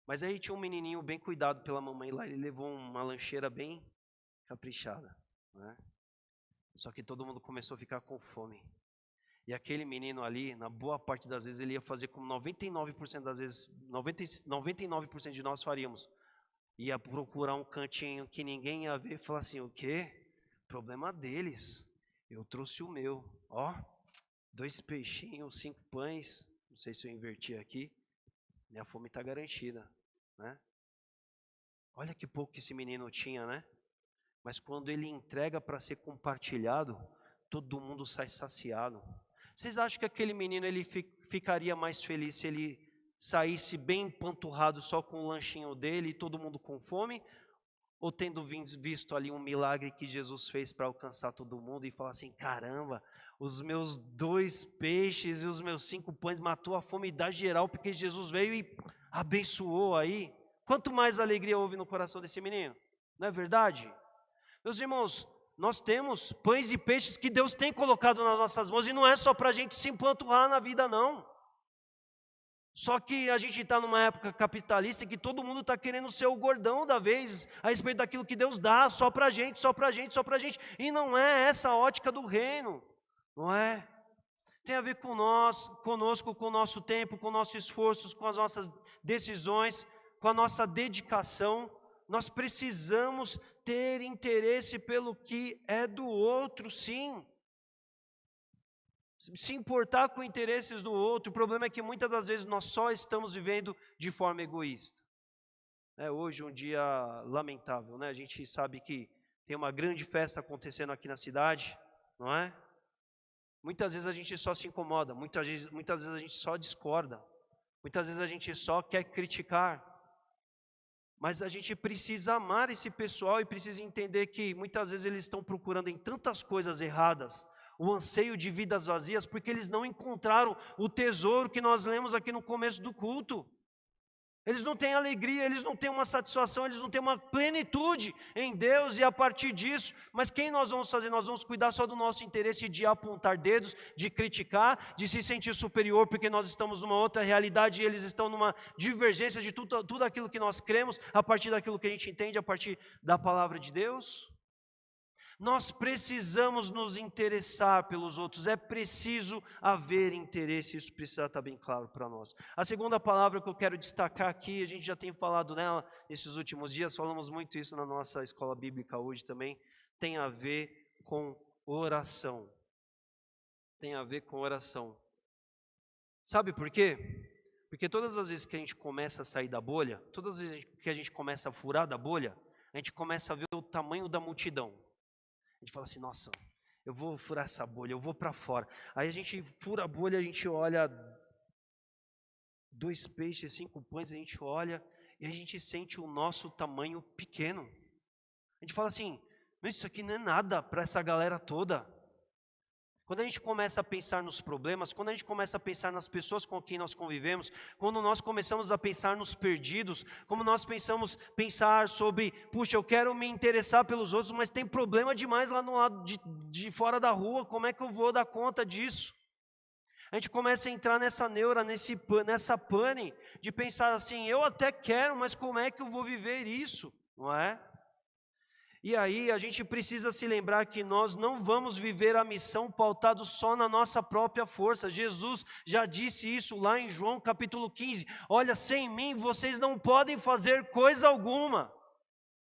mas aí tinha um menininho bem cuidado pela mamãe lá, ele levou uma lancheira bem caprichada, né? Só que todo mundo começou a ficar com fome, e aquele menino ali, na boa parte das vezes, ele ia fazer como 99% das vezes, 99% de nós faríamos, ia procurar um cantinho que ninguém ia ver e falar assim, o quê? Problema deles. Eu trouxe o meu. Ó, 2 peixinhos, 5 pães. Não sei se eu inverti aqui. Minha fome está garantida, né? Olha que pouco que esse menino tinha, né? Mas quando ele entrega para ser compartilhado, todo mundo sai saciado. Vocês acham que aquele menino ele ficaria mais feliz se ele saísse bem empanturrado só com o lanchinho dele e todo mundo com fome? Ou tendo visto ali um milagre que Jesus fez para alcançar todo mundo e falar assim, caramba, os meus 2 peixes e os meus 5 pães matou a fome da geral, porque Jesus veio e abençoou aí. Quanto mais alegria houve no coração desse menino, não é verdade? Meus irmãos, nós temos pães e peixes que Deus tem colocado nas nossas mãos, e não é só para a gente se empanturrar na vida não. Só que a gente está numa época capitalista que todo mundo está querendo ser o gordão da vez, a respeito daquilo que Deus dá, só para a gente, só para a gente, só para a gente. E não é essa a ótica do reino, não é? Tem a ver com nós, conosco, com o nosso tempo, com o nosso esforço, com as nossas decisões, com a nossa dedicação. Nós precisamos ter interesse pelo que é do outro, sim. Se importar com interesses do outro. O problema é que muitas das vezes nós só estamos vivendo de forma egoísta. Hoje um dia lamentável, né? A gente sabe que tem uma grande festa acontecendo aqui na cidade, não é? Muitas vezes a gente só se incomoda, muitas vezes a gente só discorda, muitas vezes a gente só quer criticar. Mas a gente precisa amar esse pessoal e precisa entender que muitas vezes eles estão procurando em tantas coisas erradas o anseio de vidas vazias, porque eles não encontraram o tesouro que nós lemos aqui no começo do culto. Eles não têm alegria, eles não têm uma satisfação, eles não têm uma plenitude em Deus, e a partir disso, mas quem nós vamos fazer? Nós vamos cuidar só do nosso interesse de apontar dedos, de criticar, de se sentir superior, porque nós estamos numa outra realidade e eles estão numa divergência de tudo aquilo que nós cremos, a partir daquilo que a gente entende, a partir da palavra de Deus. Nós precisamos nos interessar pelos outros, é preciso haver interesse, isso precisa estar bem claro para nós. A segunda palavra que eu quero destacar aqui, a gente já tem falado nela nesses últimos dias, falamos muito isso na nossa escola bíblica hoje também, tem a ver com oração. Tem a ver com oração. Sabe por quê? Porque todas as vezes que a gente começa a sair da bolha, todas as vezes que a gente começa a furar da bolha, a gente começa a ver o tamanho da multidão. A gente fala assim, nossa, eu vou furar essa bolha, eu vou para fora. Aí a gente fura a bolha, a gente olha 2 peixes, 5 pães, a gente olha e a gente sente o nosso tamanho pequeno. A gente fala assim, mas isso aqui não é nada para essa galera toda. Quando a gente começa a pensar nos problemas, quando a gente começa a pensar nas pessoas com quem nós convivemos, quando nós começamos a pensar nos perdidos, como nós pensar sobre, puxa, eu quero me interessar pelos outros, mas tem problema demais lá no lado de fora da rua, como é que eu vou dar conta disso? A gente começa a entrar nessa neura, nessa pane, de pensar assim, eu até quero, mas como é que eu vou viver isso? Não é? E aí a gente precisa se lembrar que nós não vamos viver a missão pautado só na nossa própria força. Jesus já disse isso lá em João capítulo 15. Olha, sem mim vocês não podem fazer coisa alguma.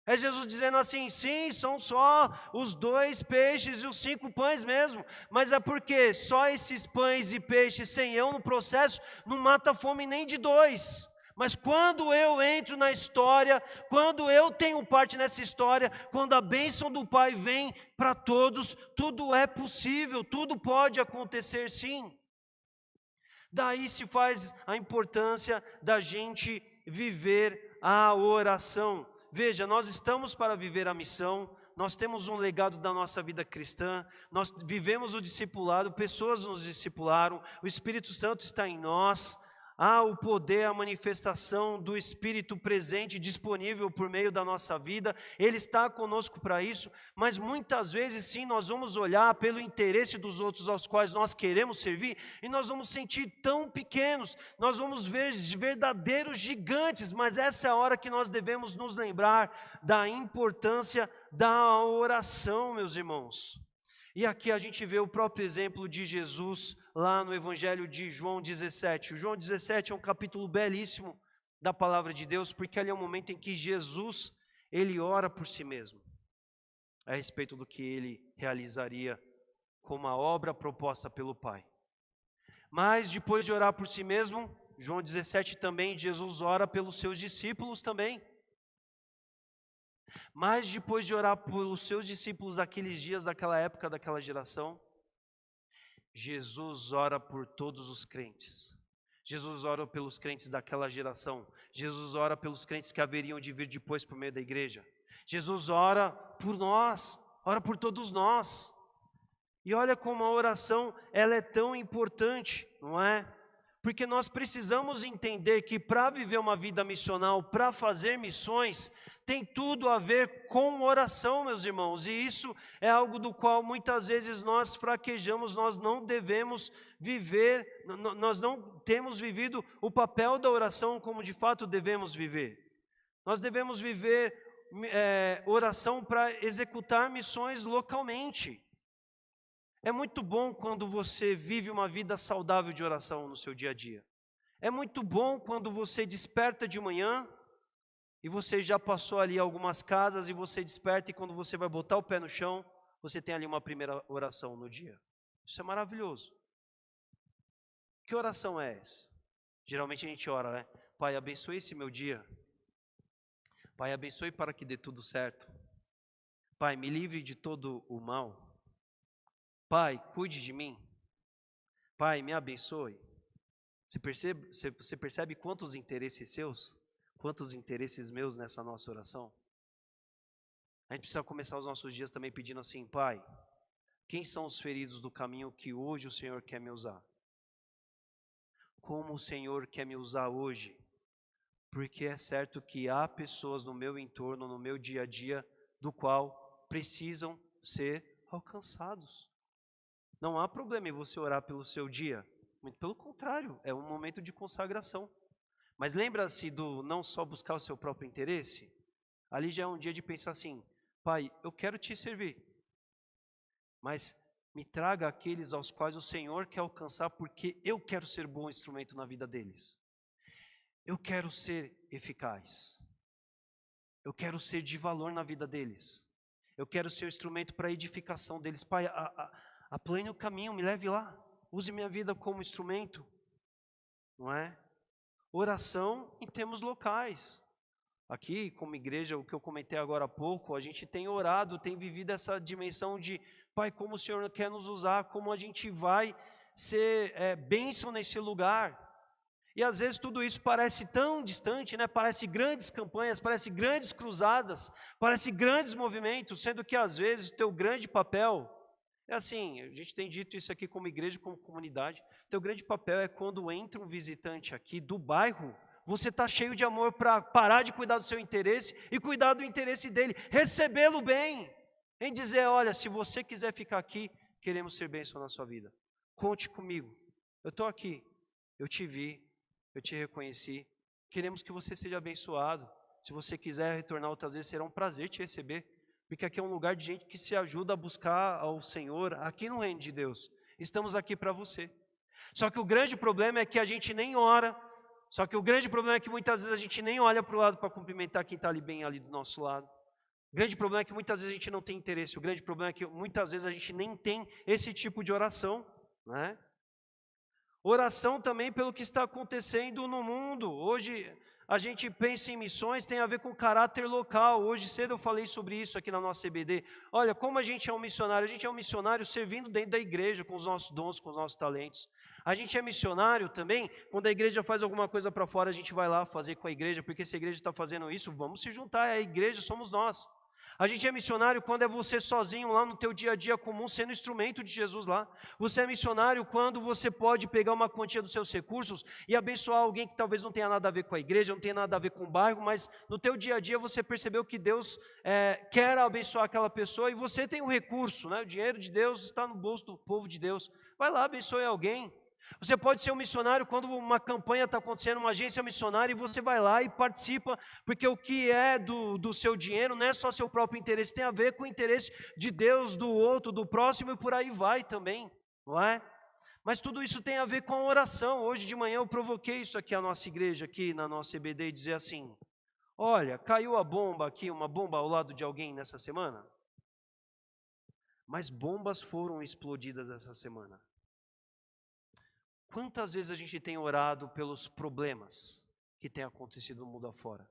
É Jesus dizendo assim, sim, são só os 2 peixes e os 5 pães mesmo. Mas é porque só esses pães e peixes sem eu no processo não mata a fome nem de 2. Mas quando eu entro na história, quando eu tenho parte nessa história, quando a bênção do Pai vem para todos, tudo é possível, tudo pode acontecer sim. Daí se faz a importância da gente viver a oração. Veja, nós estamos para viver a missão, nós temos um legado da nossa vida cristã, nós vivemos o discipulado, pessoas nos discipularam, o Espírito Santo está em nós. Há o poder, a manifestação do Espírito presente, disponível por meio da nossa vida, Ele está conosco para isso, mas muitas vezes sim, nós vamos olhar pelo interesse dos outros aos quais nós queremos servir, e nós vamos sentir tão pequenos, nós vamos ver verdadeiros gigantes, mas essa é a hora que nós devemos nos lembrar da importância da oração, meus irmãos. E aqui a gente vê o próprio exemplo de Jesus lá no Evangelho de João 17. O João 17 é um capítulo belíssimo da palavra de Deus, porque ali é um momento em que Jesus, ele ora por si mesmo. a respeito do que ele realizaria como a obra proposta pelo Pai. Mas depois de orar por si mesmo, João 17 também, Jesus ora pelos seus discípulos também. Mas depois de orar pelos seus discípulos daqueles dias, daquela época, daquela geração, Jesus ora por todos os crentes. Jesus ora pelos crentes daquela geração. Jesus ora pelos crentes que haveriam de vir depois por meio da igreja. Jesus ora por nós, ora por todos nós. E olha como a oração, ela é tão importante, não é? Porque nós precisamos entender que para viver uma vida missional, para fazer missões, tem tudo a ver com oração, meus irmãos. E isso é algo do qual muitas vezes nós fraquejamos, nós não devemos viver, nós não temos vivido o papel da oração como de fato devemos viver. Nós devemos viver oração para executar missões localmente. É muito bom quando você vive uma vida saudável de oração no seu dia a dia. É muito bom quando você desperta de manhã e você já passou ali algumas casas e você desperta e quando você vai botar o pé no chão, você tem ali uma primeira oração no dia. Isso é maravilhoso. Que oração é essa? Geralmente a gente ora, né? Pai, abençoe esse meu dia. Pai, abençoe para que dê tudo certo. Pai, me livre de todo o mal. Pai, cuide de mim. Pai, me abençoe. Você percebe quantos interesses seus, quantos interesses meus nessa nossa oração? A gente precisa começar os nossos dias também pedindo assim, Pai, quem são os feridos do caminho que hoje o Senhor quer me usar? Como o Senhor quer me usar hoje? Porque é certo que há pessoas no meu entorno, no meu dia a dia, do qual precisam ser alcançados. Não há problema em você orar pelo seu dia, muito pelo contrário, é um momento de consagração. Mas lembra-se do não só buscar o seu próprio interesse? Ali já é um dia de pensar assim, Pai, eu quero te servir, mas me traga aqueles aos quais o Senhor quer alcançar, porque eu quero ser bom instrumento na vida deles. Eu quero ser eficaz. Eu quero ser de valor na vida deles. Eu quero ser o instrumento para a edificação deles. Pai, aplane o caminho, me leve lá. Use minha vida como instrumento. Não é? Oração em termos locais. Aqui, como igreja, o que eu comentei agora há pouco, a gente tem orado, tem vivido essa dimensão de, Pai, como o Senhor quer nos usar, como a gente vai ser bênção nesse lugar. E às vezes tudo isso parece tão distante, né? Parece grandes campanhas, parece grandes cruzadas, parece grandes movimentos, sendo que às vezes o teu grande papel, é assim, a gente tem dito isso aqui como igreja, como comunidade, teu grande papel é quando entra um visitante aqui do bairro, você está cheio de amor para parar de cuidar do seu interesse e cuidar do interesse dele, recebê-lo bem, em dizer, olha, se você quiser ficar aqui, queremos ser bênção na sua vida, conte comigo, eu estou aqui, eu te vi, eu te reconheci, queremos que você seja abençoado, se você quiser retornar outras vezes, será um prazer te receber, porque aqui é um lugar de gente que se ajuda a buscar ao Senhor, aqui no reino de Deus, estamos aqui para você. Só que o grande problema é que a gente nem ora, só que o grande problema é que muitas vezes a gente nem olha para o lado para cumprimentar quem está ali bem ali do nosso lado. O grande problema é que muitas vezes a gente não tem interesse, o grande problema é que muitas vezes a gente nem tem esse tipo de oração, né? Oração também pelo que está acontecendo no mundo. Hoje a gente pensa em missões, tem a ver com caráter local. Hoje cedo eu falei sobre isso aqui na nossa EBD. Olha, como a gente é um missionário? A gente é um missionário servindo dentro da igreja, com os nossos dons, com os nossos talentos. A gente é missionário também, quando a igreja faz alguma coisa para fora, a gente vai lá fazer com a igreja, porque se a igreja está fazendo isso, vamos se juntar, a igreja somos nós. A gente é missionário quando é você sozinho lá no teu dia a dia comum, sendo instrumento de Jesus lá. Você é missionário quando você pode pegar uma quantia dos seus recursos e abençoar alguém que talvez não tenha nada a ver com a igreja, não tenha nada a ver com o bairro, mas no teu dia a dia você percebeu que Deus quer abençoar aquela pessoa e você tem o recurso, né? O dinheiro de Deus está no bolso do povo de Deus. Vai lá, abençoe alguém. Você pode ser um missionário quando uma campanha está acontecendo, uma agência missionária, e você vai lá e participa, porque o que é do seu dinheiro não é só seu próprio interesse, tem a ver com o interesse de Deus, do outro, do próximo, e por aí vai também, não é? Mas tudo isso tem a ver com a oração. Hoje de manhã eu provoquei isso aqui à nossa igreja, aqui na nossa EBD, e dizer assim, olha, caiu a bomba aqui, uma bomba ao lado de alguém nessa semana? mas bombas foram explodidas essa semana. Quantas vezes a gente tem orado pelos problemas que têm acontecido no mundo afora?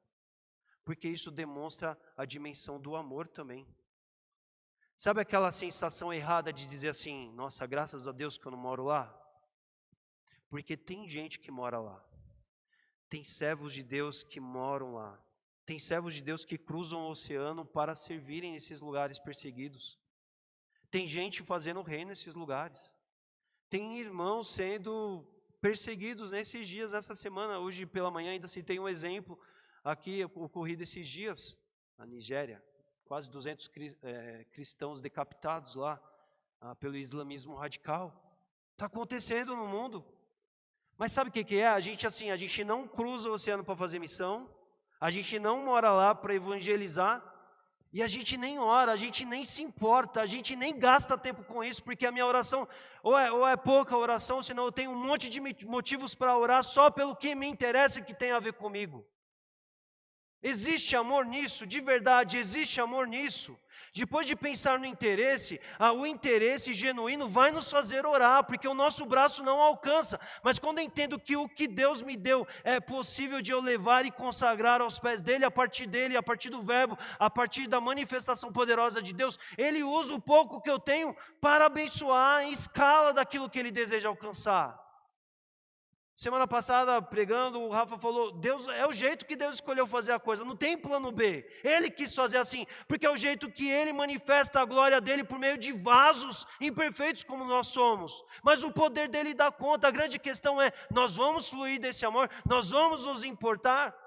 Porque isso demonstra a dimensão do amor também. Sabe aquela sensação errada de dizer assim, nossa, graças a Deus que eu não moro lá? Porque tem gente que mora lá. Tem servos de Deus que moram lá. Tem servos de Deus que cruzam o oceano para servirem nesses lugares perseguidos. Tem gente fazendo o reino nesses lugares. Tem irmãos sendo perseguidos nesses dias, essa semana. Hoje pela manhã ainda citei um exemplo aqui ocorrido esses dias, na Nigéria. Quase 200 cristãos decapitados lá pelo islamismo radical. Está acontecendo no mundo. Mas sabe o que é? A gente não cruza o oceano para fazer missão, a gente não mora lá para evangelizar, e a gente nem ora, a gente nem se importa, a gente nem gasta tempo com isso, porque a minha oração, ou é pouca oração, senão eu tenho um monte de motivos para orar só pelo que me interessa e que tem a ver comigo. Existe amor nisso? De verdade, existe amor nisso? Depois de pensar no interesse, o interesse genuíno vai nos fazer orar, porque o nosso braço não alcança. Mas quando eu entendo que o que Deus me deu é possível de eu levar e consagrar aos pés dele, a partir do verbo, a partir da manifestação poderosa de Deus, ele usa o pouco que eu tenho para abençoar em escala daquilo que ele deseja alcançar. Semana passada, pregando, o Rafa falou, Deus é o jeito que Deus escolheu fazer a coisa, não tem plano B. Ele quis fazer assim, porque é o jeito que Ele manifesta a glória dEle por meio de vasos imperfeitos como nós somos. Mas o poder dEle dá conta, a grande questão é, nós vamos fluir desse amor, nós vamos nos importar.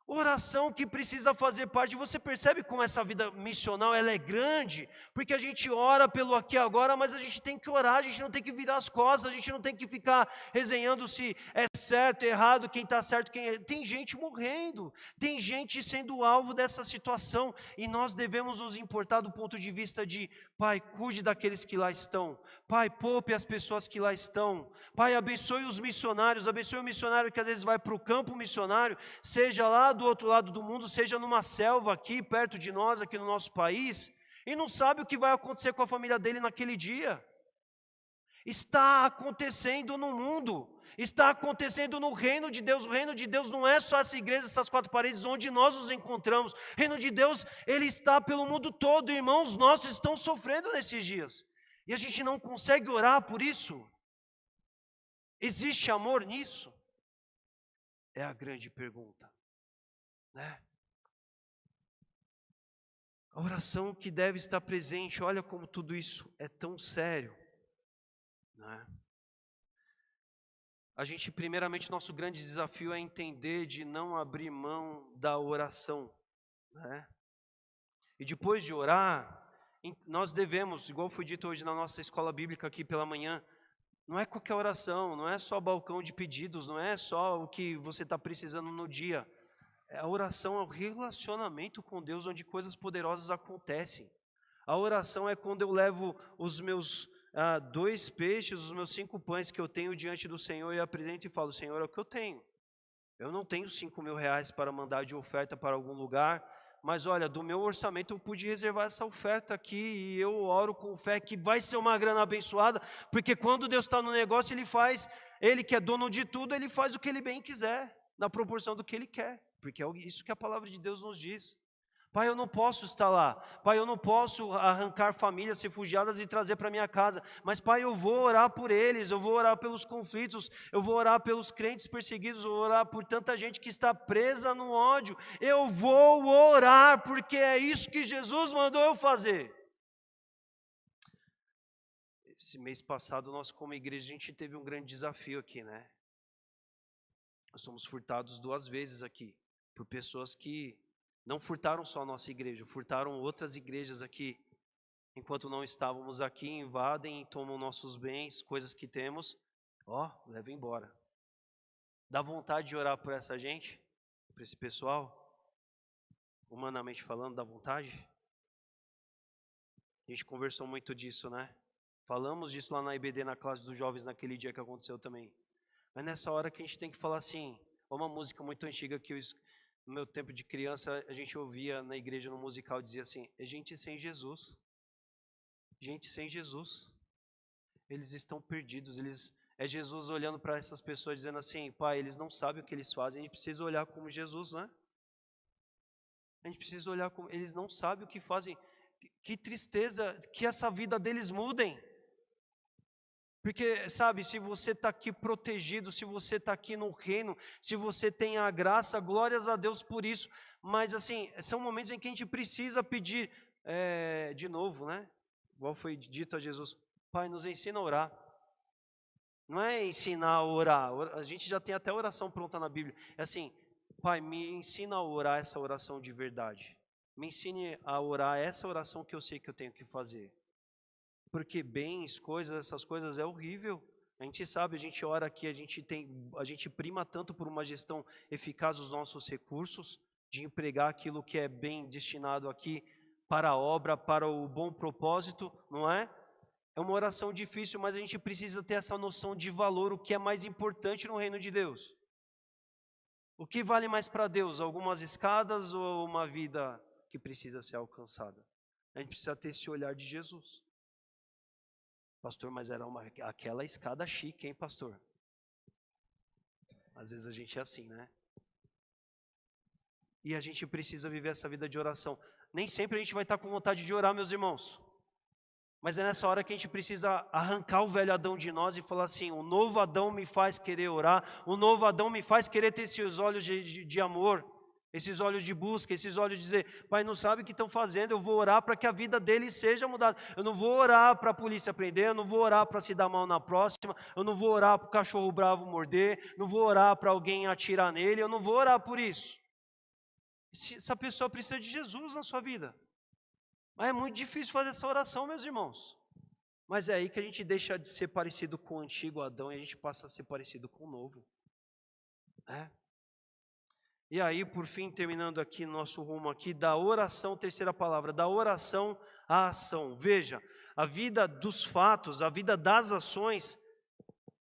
Oração que precisa fazer parte, você percebe como essa vida missional ela é grande? Porque a gente ora pelo aqui e agora, mas a gente tem que orar, a gente não tem que virar as costas, a gente não tem que ficar resenhando se é certo, errado, quem está certo, Tem gente morrendo, tem gente sendo alvo dessa situação, e nós devemos nos importar do ponto de vista de, Pai, cuide daqueles que lá estão, Pai, poupe as pessoas que lá estão, Pai, abençoe os missionários, abençoe o missionário que às vezes vai para o campo missionário, seja lá do outro lado do mundo, seja numa selva aqui, perto de nós, aqui no nosso país, e não sabe o que vai acontecer com a família dele naquele dia. Está acontecendo no mundo, está acontecendo no reino de Deus. O reino de Deus não é só essa igreja, essas quatro paredes onde nós nos encontramos. O reino de Deus, ele está pelo mundo todo. Irmãos nossos estão sofrendo nesses dias, e a gente não consegue orar por isso. Existe amor nisso? É a grande pergunta, né? A oração que deve estar presente, olha como tudo isso é tão sério, né? A gente, primeiramente, nosso grande desafio é entender de não abrir mão da oração, né? E depois de orar, nós devemos, igual foi dito hoje na nossa escola bíblica aqui pela manhã, não é qualquer oração, não é só balcão de pedidos, não é só o que você está precisando no dia. A oração é o relacionamento com Deus, onde coisas poderosas acontecem. A oração é quando eu levo os meus 2 peixes, os meus 5 pães que eu tenho diante do Senhor e apresento e falo, Senhor, é o que eu tenho. Eu não tenho 5.000 reais para mandar de oferta para algum lugar, mas olha, do meu orçamento eu pude reservar essa oferta aqui, e eu oro com fé que vai ser uma grana abençoada, porque quando Deus está no negócio, Ele que é dono de tudo, Ele faz o que Ele bem quiser, na proporção do que Ele quer, porque é isso que a palavra de Deus nos diz. Pai, eu não posso estar lá, Pai, eu não posso arrancar famílias refugiadas e trazer para minha casa, mas Pai, eu vou orar por eles, eu vou orar pelos conflitos, eu vou orar pelos crentes perseguidos, eu vou orar por tanta gente que está presa no ódio, eu vou orar, porque é isso que Jesus mandou eu fazer. Esse mês passado, nós como igreja, a gente teve um grande desafio aqui, né? Nós somos furtados 2 vezes aqui, por pessoas que não furtaram só a nossa igreja, furtaram outras igrejas aqui. Enquanto não estávamos aqui, invadem, tomam nossos bens, coisas que temos, leva embora. Dá vontade de orar por essa gente, por esse pessoal? Humanamente falando, dá vontade? A gente conversou muito disso, né? Falamos disso lá na IBD, na classe dos jovens, naquele dia que aconteceu também. Mas nessa hora que a gente tem que falar assim, uma música muito antiga que No meu tempo de criança, a gente ouvia na igreja, no musical, dizia assim, é gente sem Jesus. Gente sem Jesus. Eles estão perdidos. É Jesus olhando para essas pessoas, dizendo assim, pai, eles não sabem o que eles fazem, a gente precisa olhar como Jesus, né? A gente precisa olhar como eles não sabem o que fazem. Que tristeza que essa vida deles mudem. Porque, sabe, se você está aqui protegido, se você está aqui no reino, se você tem a graça, glórias a Deus por isso. Mas, assim, são momentos em que a gente precisa pedir, de novo, né? Igual foi dito a Jesus, Pai, nos ensina a orar. Não é ensinar a orar, a gente já tem até oração pronta na Bíblia. É assim, Pai, me ensina a orar essa oração de verdade. Me ensine a orar essa oração que eu sei que eu tenho que fazer. Porque bens, coisas, essas coisas é horrível. A gente sabe, a gente ora aqui, a gente prima tanto por uma gestão eficaz dos nossos recursos, de empregar aquilo que é bem destinado aqui para a obra, para o bom propósito, não é? É uma oração difícil, mas a gente precisa ter essa noção de valor, o que é mais importante no reino de Deus. O que vale mais para Deus, algumas escadas ou uma vida que precisa ser alcançada? A gente precisa ter esse olhar de Jesus. Pastor, mas era aquela escada chique, hein, pastor? Às vezes a gente é assim, né? E a gente precisa viver essa vida de oração. Nem sempre a gente vai estar com vontade de orar, meus irmãos. Mas é nessa hora que a gente precisa arrancar o velho Adão de nós e falar assim, o novo Adão me faz querer orar, o novo Adão me faz querer ter esses olhos de amor, esses olhos de busca, esses olhos de dizer, Pai, não sabe o que estão fazendo, eu vou orar para que a vida deles seja mudada. Eu não vou orar para a polícia prender, eu não vou orar para se dar mal na próxima, eu não vou orar para o cachorro bravo morder, não vou orar para alguém atirar nele, eu não vou orar por isso. Essa pessoa precisa de Jesus na sua vida. Mas é muito difícil fazer essa oração, meus irmãos. Mas é aí que a gente deixa de ser parecido com o antigo Adão e a gente passa a ser parecido com o novo. E aí, por fim, terminando aqui nosso rumo aqui, da oração, terceira palavra, da oração à ação. Veja, a vida dos fatos, a vida das ações,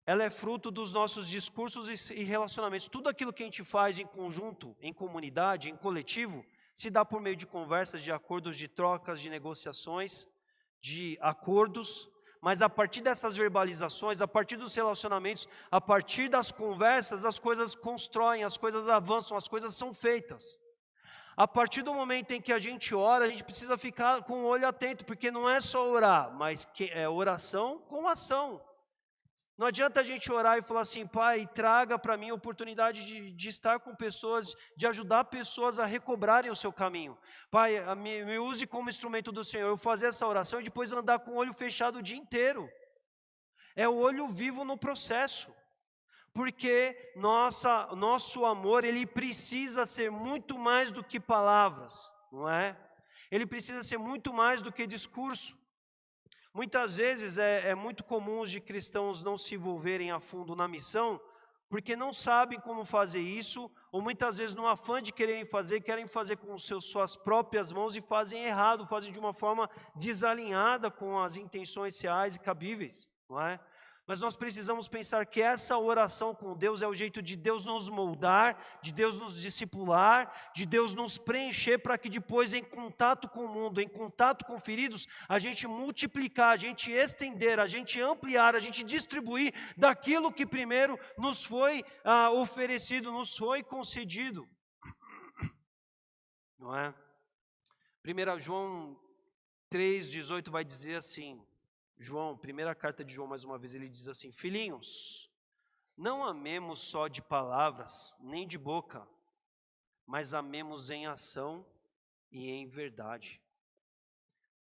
ela é fruto dos nossos discursos e relacionamentos. Tudo aquilo que a gente faz em conjunto, em comunidade, em coletivo, se dá por meio de conversas, de acordos, de trocas, de negociações, de acordos, mas a partir dessas verbalizações, a partir dos relacionamentos, a partir das conversas, as coisas constroem, as coisas avançam, as coisas são feitas. A partir do momento em que a gente ora, a gente precisa ficar com o olho atento, porque não é só orar, mas é oração com ação. Não adianta a gente orar e falar assim, Pai, traga para mim a oportunidade de estar com pessoas, de ajudar pessoas a recobrarem o seu caminho. Pai, me use como instrumento do Senhor. Eu fazer essa oração e depois andar com o olho fechado o dia inteiro. É o olho vivo no processo. Porque nosso amor, ele precisa ser muito mais do que palavras, não é? Ele precisa ser muito mais do que discurso. Muitas vezes é muito comum os de cristãos não se envolverem a fundo na missão, porque não sabem como fazer isso, ou muitas vezes no afã de querem fazer com suas próprias mãos e fazem errado, fazem de uma forma desalinhada com as intenções reais e cabíveis, não é? Mas nós precisamos pensar que essa oração com Deus é o jeito de Deus nos moldar, de Deus nos discipular, de Deus nos preencher para que depois em contato com o mundo, em contato com feridos, a gente multiplicar, a gente estender, a gente ampliar, a gente distribuir daquilo que primeiro nos foi oferecido, nos foi concedido. Não é? 1 João 3,18 vai dizer assim, João, primeira carta de João, mais uma vez, ele diz assim, filhinhos, não amemos só de palavras, nem de boca, mas amemos em ação e em verdade.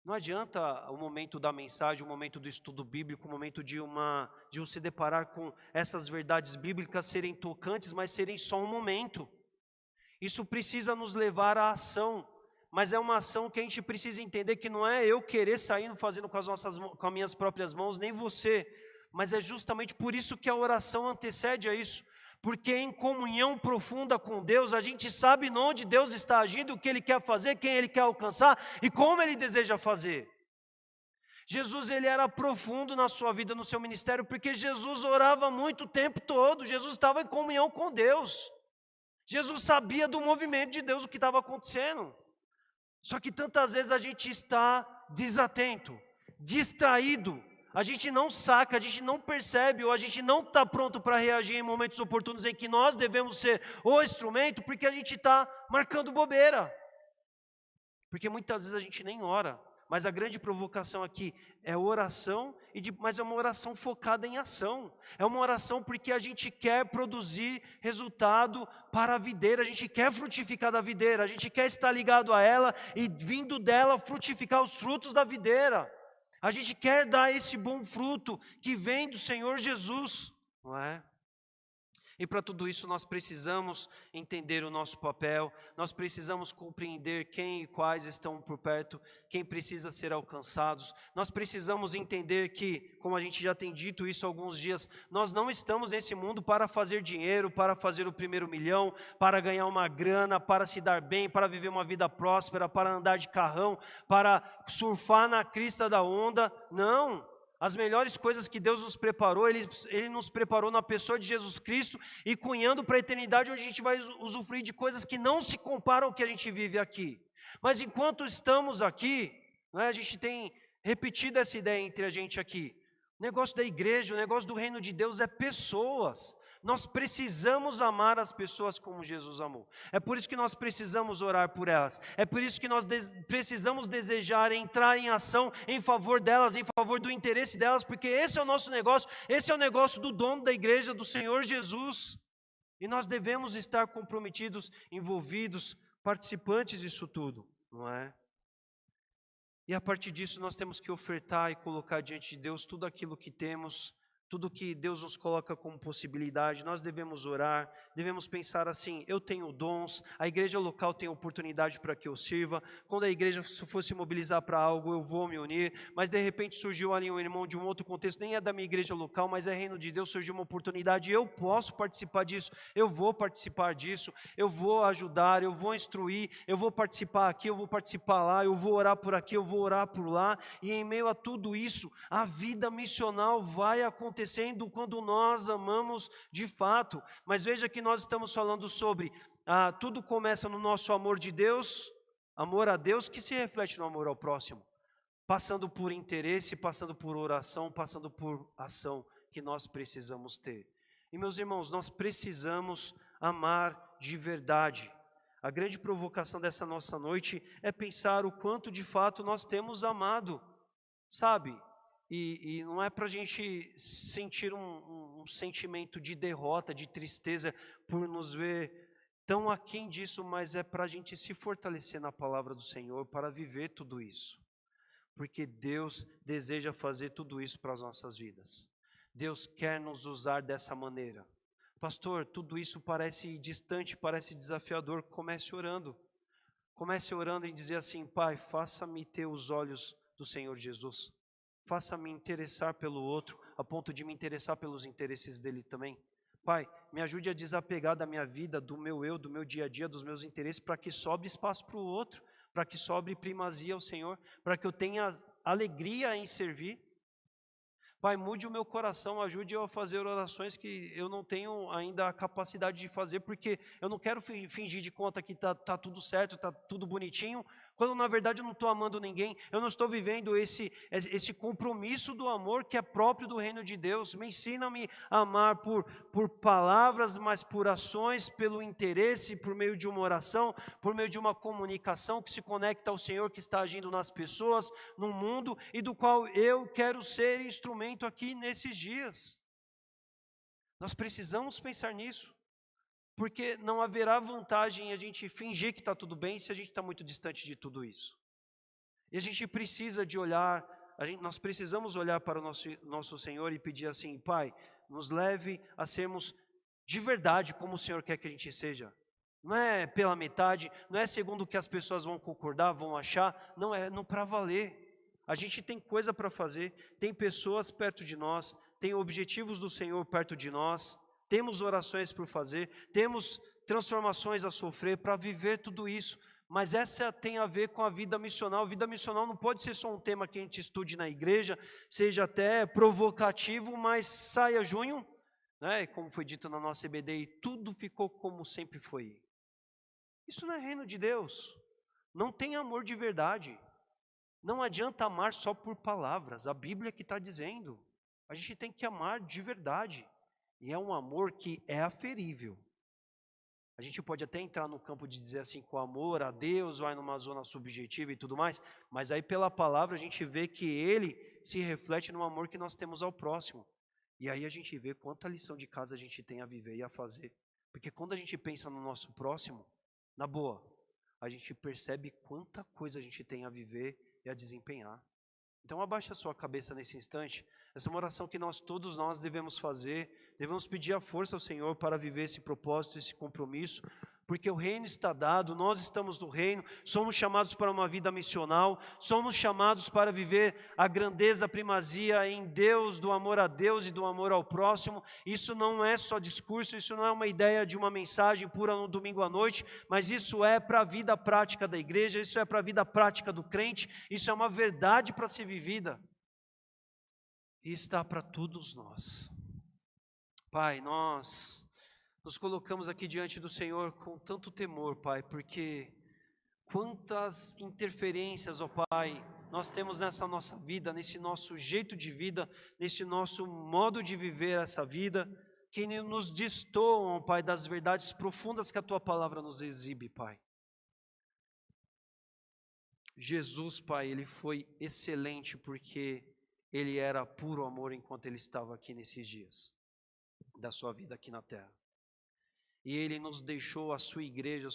Não adianta o momento da mensagem, o momento do estudo bíblico, o momento de um se deparar com essas verdades bíblicas serem tocantes, mas serem só um momento. Isso precisa nos levar à ação. Mas é uma ação que a gente precisa entender que não é eu querer sair fazendo com as minhas próprias mãos, nem você, mas é justamente por isso que a oração antecede a isso, porque em comunhão profunda com Deus, a gente sabe onde Deus está agindo, o que Ele quer fazer, quem Ele quer alcançar e como Ele deseja fazer. Jesus, ele era profundo na sua vida, no seu ministério, porque Jesus orava muito o tempo todo, Jesus estava em comunhão com Deus. Jesus sabia do movimento de Deus, o que estava acontecendo. Só que tantas vezes a gente está desatento, distraído, a gente não saca, a gente não percebe, ou a gente não está pronto para reagir em momentos oportunos em que nós devemos ser o instrumento, porque a gente está marcando bobeira. Porque muitas vezes a gente nem ora, mas a grande provocação aqui é oração, mas é uma oração focada em ação. É uma oração porque a gente quer produzir resultado para a videira, a gente quer frutificar da videira, a gente quer estar ligado a ela e vindo dela frutificar os frutos da videira. A gente quer dar esse bom fruto que vem do Senhor Jesus, não é? E para tudo isso nós precisamos entender o nosso papel, nós precisamos compreender quem e quais estão por perto, quem precisa ser alcançados. Nós precisamos entender que, como a gente já tem dito isso há alguns dias, nós não estamos nesse mundo para fazer dinheiro, para fazer o primeiro milhão, para ganhar uma grana, para se dar bem, para viver uma vida próspera, para andar de carrão, para surfar na crista da onda. Não! As melhores coisas que Deus nos preparou, Ele nos preparou na pessoa de Jesus Cristo e cunhando para a eternidade, onde a gente vai usufruir de coisas que não se comparam ao que a gente vive aqui. Mas enquanto estamos aqui, né, a gente tem repetido essa ideia entre a gente aqui. O negócio da igreja, o negócio do reino de Deus é pessoas. Nós precisamos amar as pessoas como Jesus amou. É por isso que nós precisamos orar por elas. É por isso que nós precisamos desejar entrar em ação em favor delas, em favor do interesse delas, porque esse é o nosso negócio, esse é o negócio do dono da igreja, do Senhor Jesus. E nós devemos estar comprometidos, envolvidos, participantes disso tudo, não é? E a partir disso nós temos que ofertar e colocar diante de Deus tudo aquilo que temos, tudo que Deus nos coloca como possibilidade. Nós devemos orar, devemos pensar assim: eu tenho dons, a igreja local tem oportunidade para que eu sirva. Quando a igreja for se mobilizar para algo, eu vou me unir. Mas de repente surgiu ali um irmão de um outro contexto, nem é da minha igreja local, mas é reino de Deus, surgiu uma oportunidade, eu posso participar disso, eu vou participar disso, eu vou ajudar, eu vou instruir, eu vou participar aqui, eu vou participar lá, eu vou orar por aqui, eu vou orar por lá. E em meio a tudo isso, a vida missional vai acontecendo quando nós amamos de fato. Mas veja que nós estamos falando sobre tudo começa no nosso amor de Deus, amor a Deus que se reflete no amor ao próximo, passando por interesse, passando por oração, passando por ação que nós precisamos ter. E meus irmãos, nós precisamos amar de verdade. A grande provocação dessa nossa noite é pensar o quanto de fato nós temos amado, sabe? E não é para a gente sentir um sentimento de derrota, de tristeza, por nos ver tão aquém disso, mas é para a gente se fortalecer na palavra do Senhor, para viver tudo isso. Porque Deus deseja fazer tudo isso para as nossas vidas. Deus quer nos usar dessa maneira. Pastor, tudo isso parece distante, parece desafiador. Comece orando. Comece orando e dizer assim: Pai, faça-me ter os olhos do Senhor Jesus. Faça-me interessar pelo outro, a ponto de me interessar pelos interesses dele também. Pai, me ajude a desapegar da minha vida, do meu eu, do meu dia a dia, dos meus interesses, para que sobre espaço para o outro, para que sobre primazia ao Senhor, para que eu tenha alegria em servir. Pai, mude o meu coração, ajude eu a fazer orações que eu não tenho ainda a capacidade de fazer, porque eu não quero fingir de conta que tá tudo certo, tá tudo bonitinho, quando na verdade eu não estou amando ninguém, eu não estou vivendo esse compromisso do amor que é próprio do reino de Deus. Me ensina-me a amar por palavras, mas por ações, pelo interesse, por meio de uma oração, por meio de uma comunicação que se conecta ao Senhor que está agindo nas pessoas, no mundo, e do qual eu quero ser instrumento aqui nesses dias. Nós precisamos pensar nisso. Porque não haverá vantagem em a gente fingir que está tudo bem se a gente está muito distante de tudo isso. E a gente precisa de olhar, nós precisamos olhar para o nosso Senhor e pedir assim: Pai, nos leve a sermos de verdade como o Senhor quer que a gente seja. Não é pela metade, não é segundo o que as pessoas vão concordar, vão achar, não é para valer. A gente tem coisa para fazer, tem pessoas perto de nós, tem objetivos do Senhor perto de nós, temos orações por fazer, temos transformações a sofrer para viver tudo isso. Mas essa tem a ver com a vida missional. A vida missional não pode ser só um tema que a gente estude na igreja, seja até provocativo, mas saia junho, né? Como foi dito na nossa EBD, e tudo ficou como sempre foi. Isso não é reino de Deus. Não tem amor de verdade. Não adianta amar só por palavras. A Bíblia que está dizendo. A gente tem que amar de verdade. E é um amor que é aferível. A gente pode até entrar no campo de dizer assim, com amor a Deus, vai numa zona subjetiva e tudo mais, mas aí pela palavra a gente vê que Ele se reflete no amor que nós temos ao próximo. E aí a gente vê quanta lição de casa a gente tem a viver e a fazer. Porque quando a gente pensa no nosso próximo, na boa, a gente percebe quanta coisa a gente tem a viver e a desempenhar. Então abaixa a sua cabeça nesse instante. Essa é uma oração que todos nós devemos fazer. Devemos pedir a força ao Senhor para viver esse propósito, esse compromisso, porque o reino está dado, nós estamos no reino, somos chamados para uma vida missional, somos chamados para viver a grandeza, a primazia em Deus, do amor a Deus e do amor ao próximo. Isso não é só discurso, isso não é uma ideia de uma mensagem pura no domingo à noite, mas isso é para a vida prática da igreja, isso é para a vida prática do crente, isso é uma verdade para ser vivida. E está para todos nós. Pai, nós nos colocamos aqui diante do Senhor com tanto temor, Pai, porque quantas interferências, ó Pai, nós temos nessa nossa vida, nesse nosso jeito de vida, nesse nosso modo de viver essa vida, que nos destoam, ó Pai, das verdades profundas que a Tua palavra nos exibe, Pai. Jesus, Pai, Ele foi excelente porque Ele era puro amor enquanto Ele estava aqui nesses dias da sua vida aqui na terra. E Ele nos deixou a sua igreja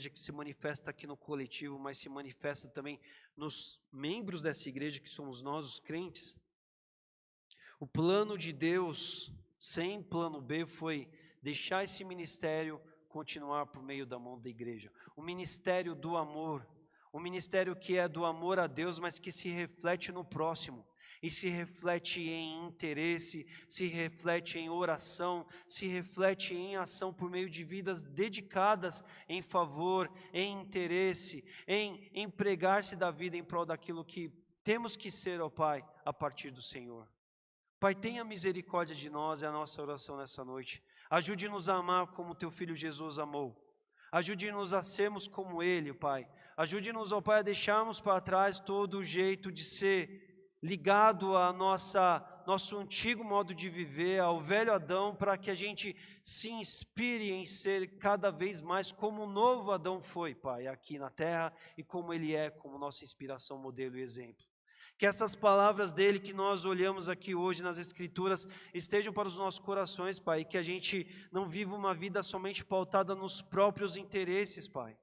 que se manifesta aqui no coletivo, mas se manifesta também nos membros dessa igreja, que somos nós, os crentes. O plano de Deus, sem plano B, foi deixar esse ministério continuar por meio da mão da igreja. O ministério do amor, o ministério que é do amor a Deus, mas que se reflete no próximo. E se reflete em interesse, se reflete em oração, se reflete em ação por meio de vidas dedicadas em favor, em interesse, em empregar-se da vida em prol daquilo que temos que ser, ó Pai, a partir do Senhor. Pai, tenha misericórdia de nós, é a nossa oração nessa noite. Ajude-nos a amar como Teu Filho Jesus amou. Ajude-nos a sermos como Ele, Pai. Ajude-nos, ó Pai, a deixarmos para trás todo o jeito de ser ligado a nosso antigo modo de viver, ao velho Adão, para que a gente se inspire em ser cada vez mais como o novo Adão foi, Pai, aqui na terra, e como ele é, como nossa inspiração, modelo e exemplo. Que essas palavras dele que nós olhamos aqui hoje nas Escrituras estejam para os nossos corações, Pai, e que a gente não viva uma vida somente pautada nos próprios interesses, Pai.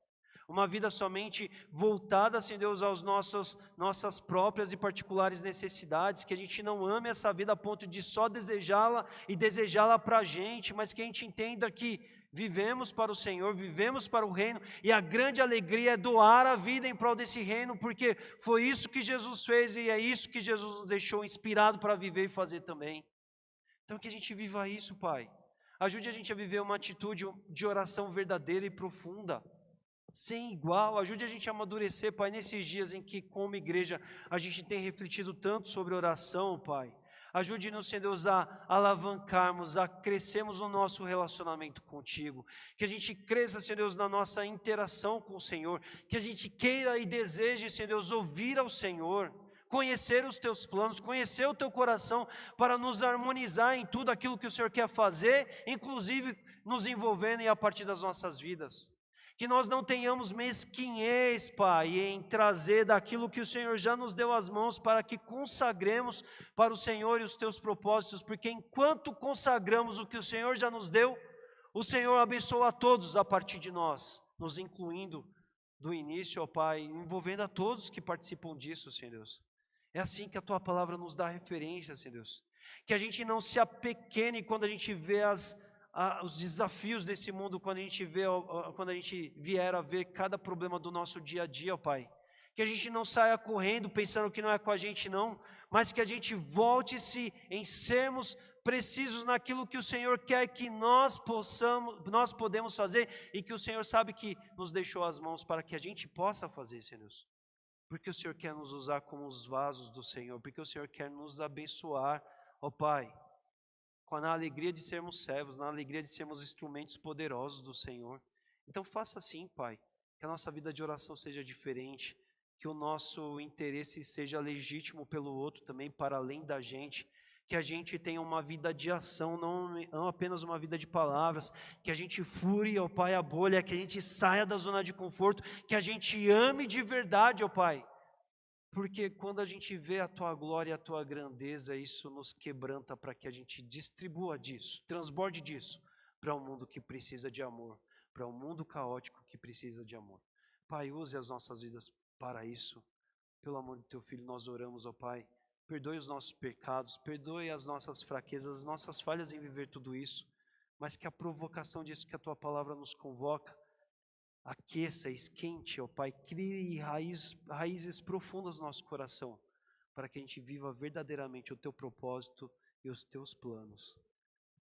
Uma vida somente voltada, Senhor Deus, às nossas próprias e particulares necessidades, que a gente não ame essa vida a ponto de só desejá-la e desejá-la para a gente, mas que a gente entenda que vivemos para o Senhor, vivemos para o reino, e a grande alegria é doar a vida em prol desse reino, porque foi isso que Jesus fez e é isso que Jesus nos deixou inspirado para viver e fazer também. Então que a gente viva isso, Pai. Ajude a gente a viver uma atitude de oração verdadeira e profunda, sem igual. Ajude a gente a amadurecer, Pai, nesses dias em que, como igreja, a gente tem refletido tanto sobre oração, Pai. Ajude-nos, Senhor Deus, a alavancarmos, a crescermos no nosso relacionamento contigo. Que a gente cresça, Senhor Deus, na nossa interação com o Senhor. Que a gente queira e deseje, Senhor Deus, ouvir ao Senhor, conhecer os teus planos, conhecer o teu coração, para nos harmonizar em tudo aquilo que o Senhor quer fazer, inclusive nos envolvendo e a partir das nossas vidas. Que nós não tenhamos mesquinhez, Pai, em trazer daquilo que o Senhor já nos deu às mãos, para que consagremos para o Senhor e os teus propósitos, porque enquanto consagramos o que o Senhor já nos deu, o Senhor abençoa a todos a partir de nós, nos incluindo do início, ó Pai, envolvendo a todos que participam disso, Senhor Deus. É assim que a Tua palavra nos dá referência, Senhor Deus. Que a gente não se apequene quando a gente vê os desafios desse mundo, quando a gente vier a ver cada problema do nosso dia a dia, ó Pai. Que a gente não saia correndo pensando que não é com a gente não, mas que a gente volte-se em sermos precisos naquilo que o Senhor quer que nós podemos fazer, e que o Senhor sabe que nos deixou as mãos para que a gente possa fazer, Senhor Deus. Porque o Senhor quer nos usar como os vasos do Senhor, porque o Senhor quer nos abençoar, ó Pai. na alegria de sermos servos, na alegria de sermos instrumentos poderosos do Senhor. Então faça assim, Pai, que a nossa vida de oração seja diferente, que o nosso interesse seja legítimo pelo outro também, para além da gente, que a gente tenha uma vida de ação, não apenas uma vida de palavras, que a gente fure, ó Pai, a bolha, que a gente saia da zona de conforto, que a gente ame de verdade, ó Pai, porque quando a gente vê a Tua glória e a Tua grandeza, isso nos quebranta para que a gente distribua disso, transborde disso, para um mundo que precisa de amor, para um mundo caótico que precisa de amor. Pai, use as nossas vidas para isso. Pelo amor do Teu Filho, nós oramos, ó Pai. Perdoe os nossos pecados, perdoe as nossas fraquezas, as nossas falhas em viver tudo isso, mas que a provocação disso que a Tua palavra nos convoca, aqueça, esquente, ó Pai, crie raízes profundas no nosso coração, para que a gente viva verdadeiramente o Teu propósito e os Teus planos.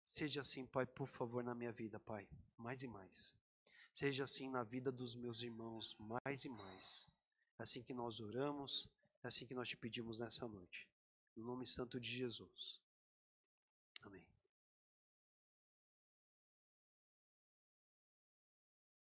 Seja assim, Pai, por favor, na minha vida, Pai, mais e mais. Seja assim na vida dos meus irmãos, mais e mais. É assim que nós oramos, é assim que nós te pedimos nessa noite. No nome santo de Jesus. Amém.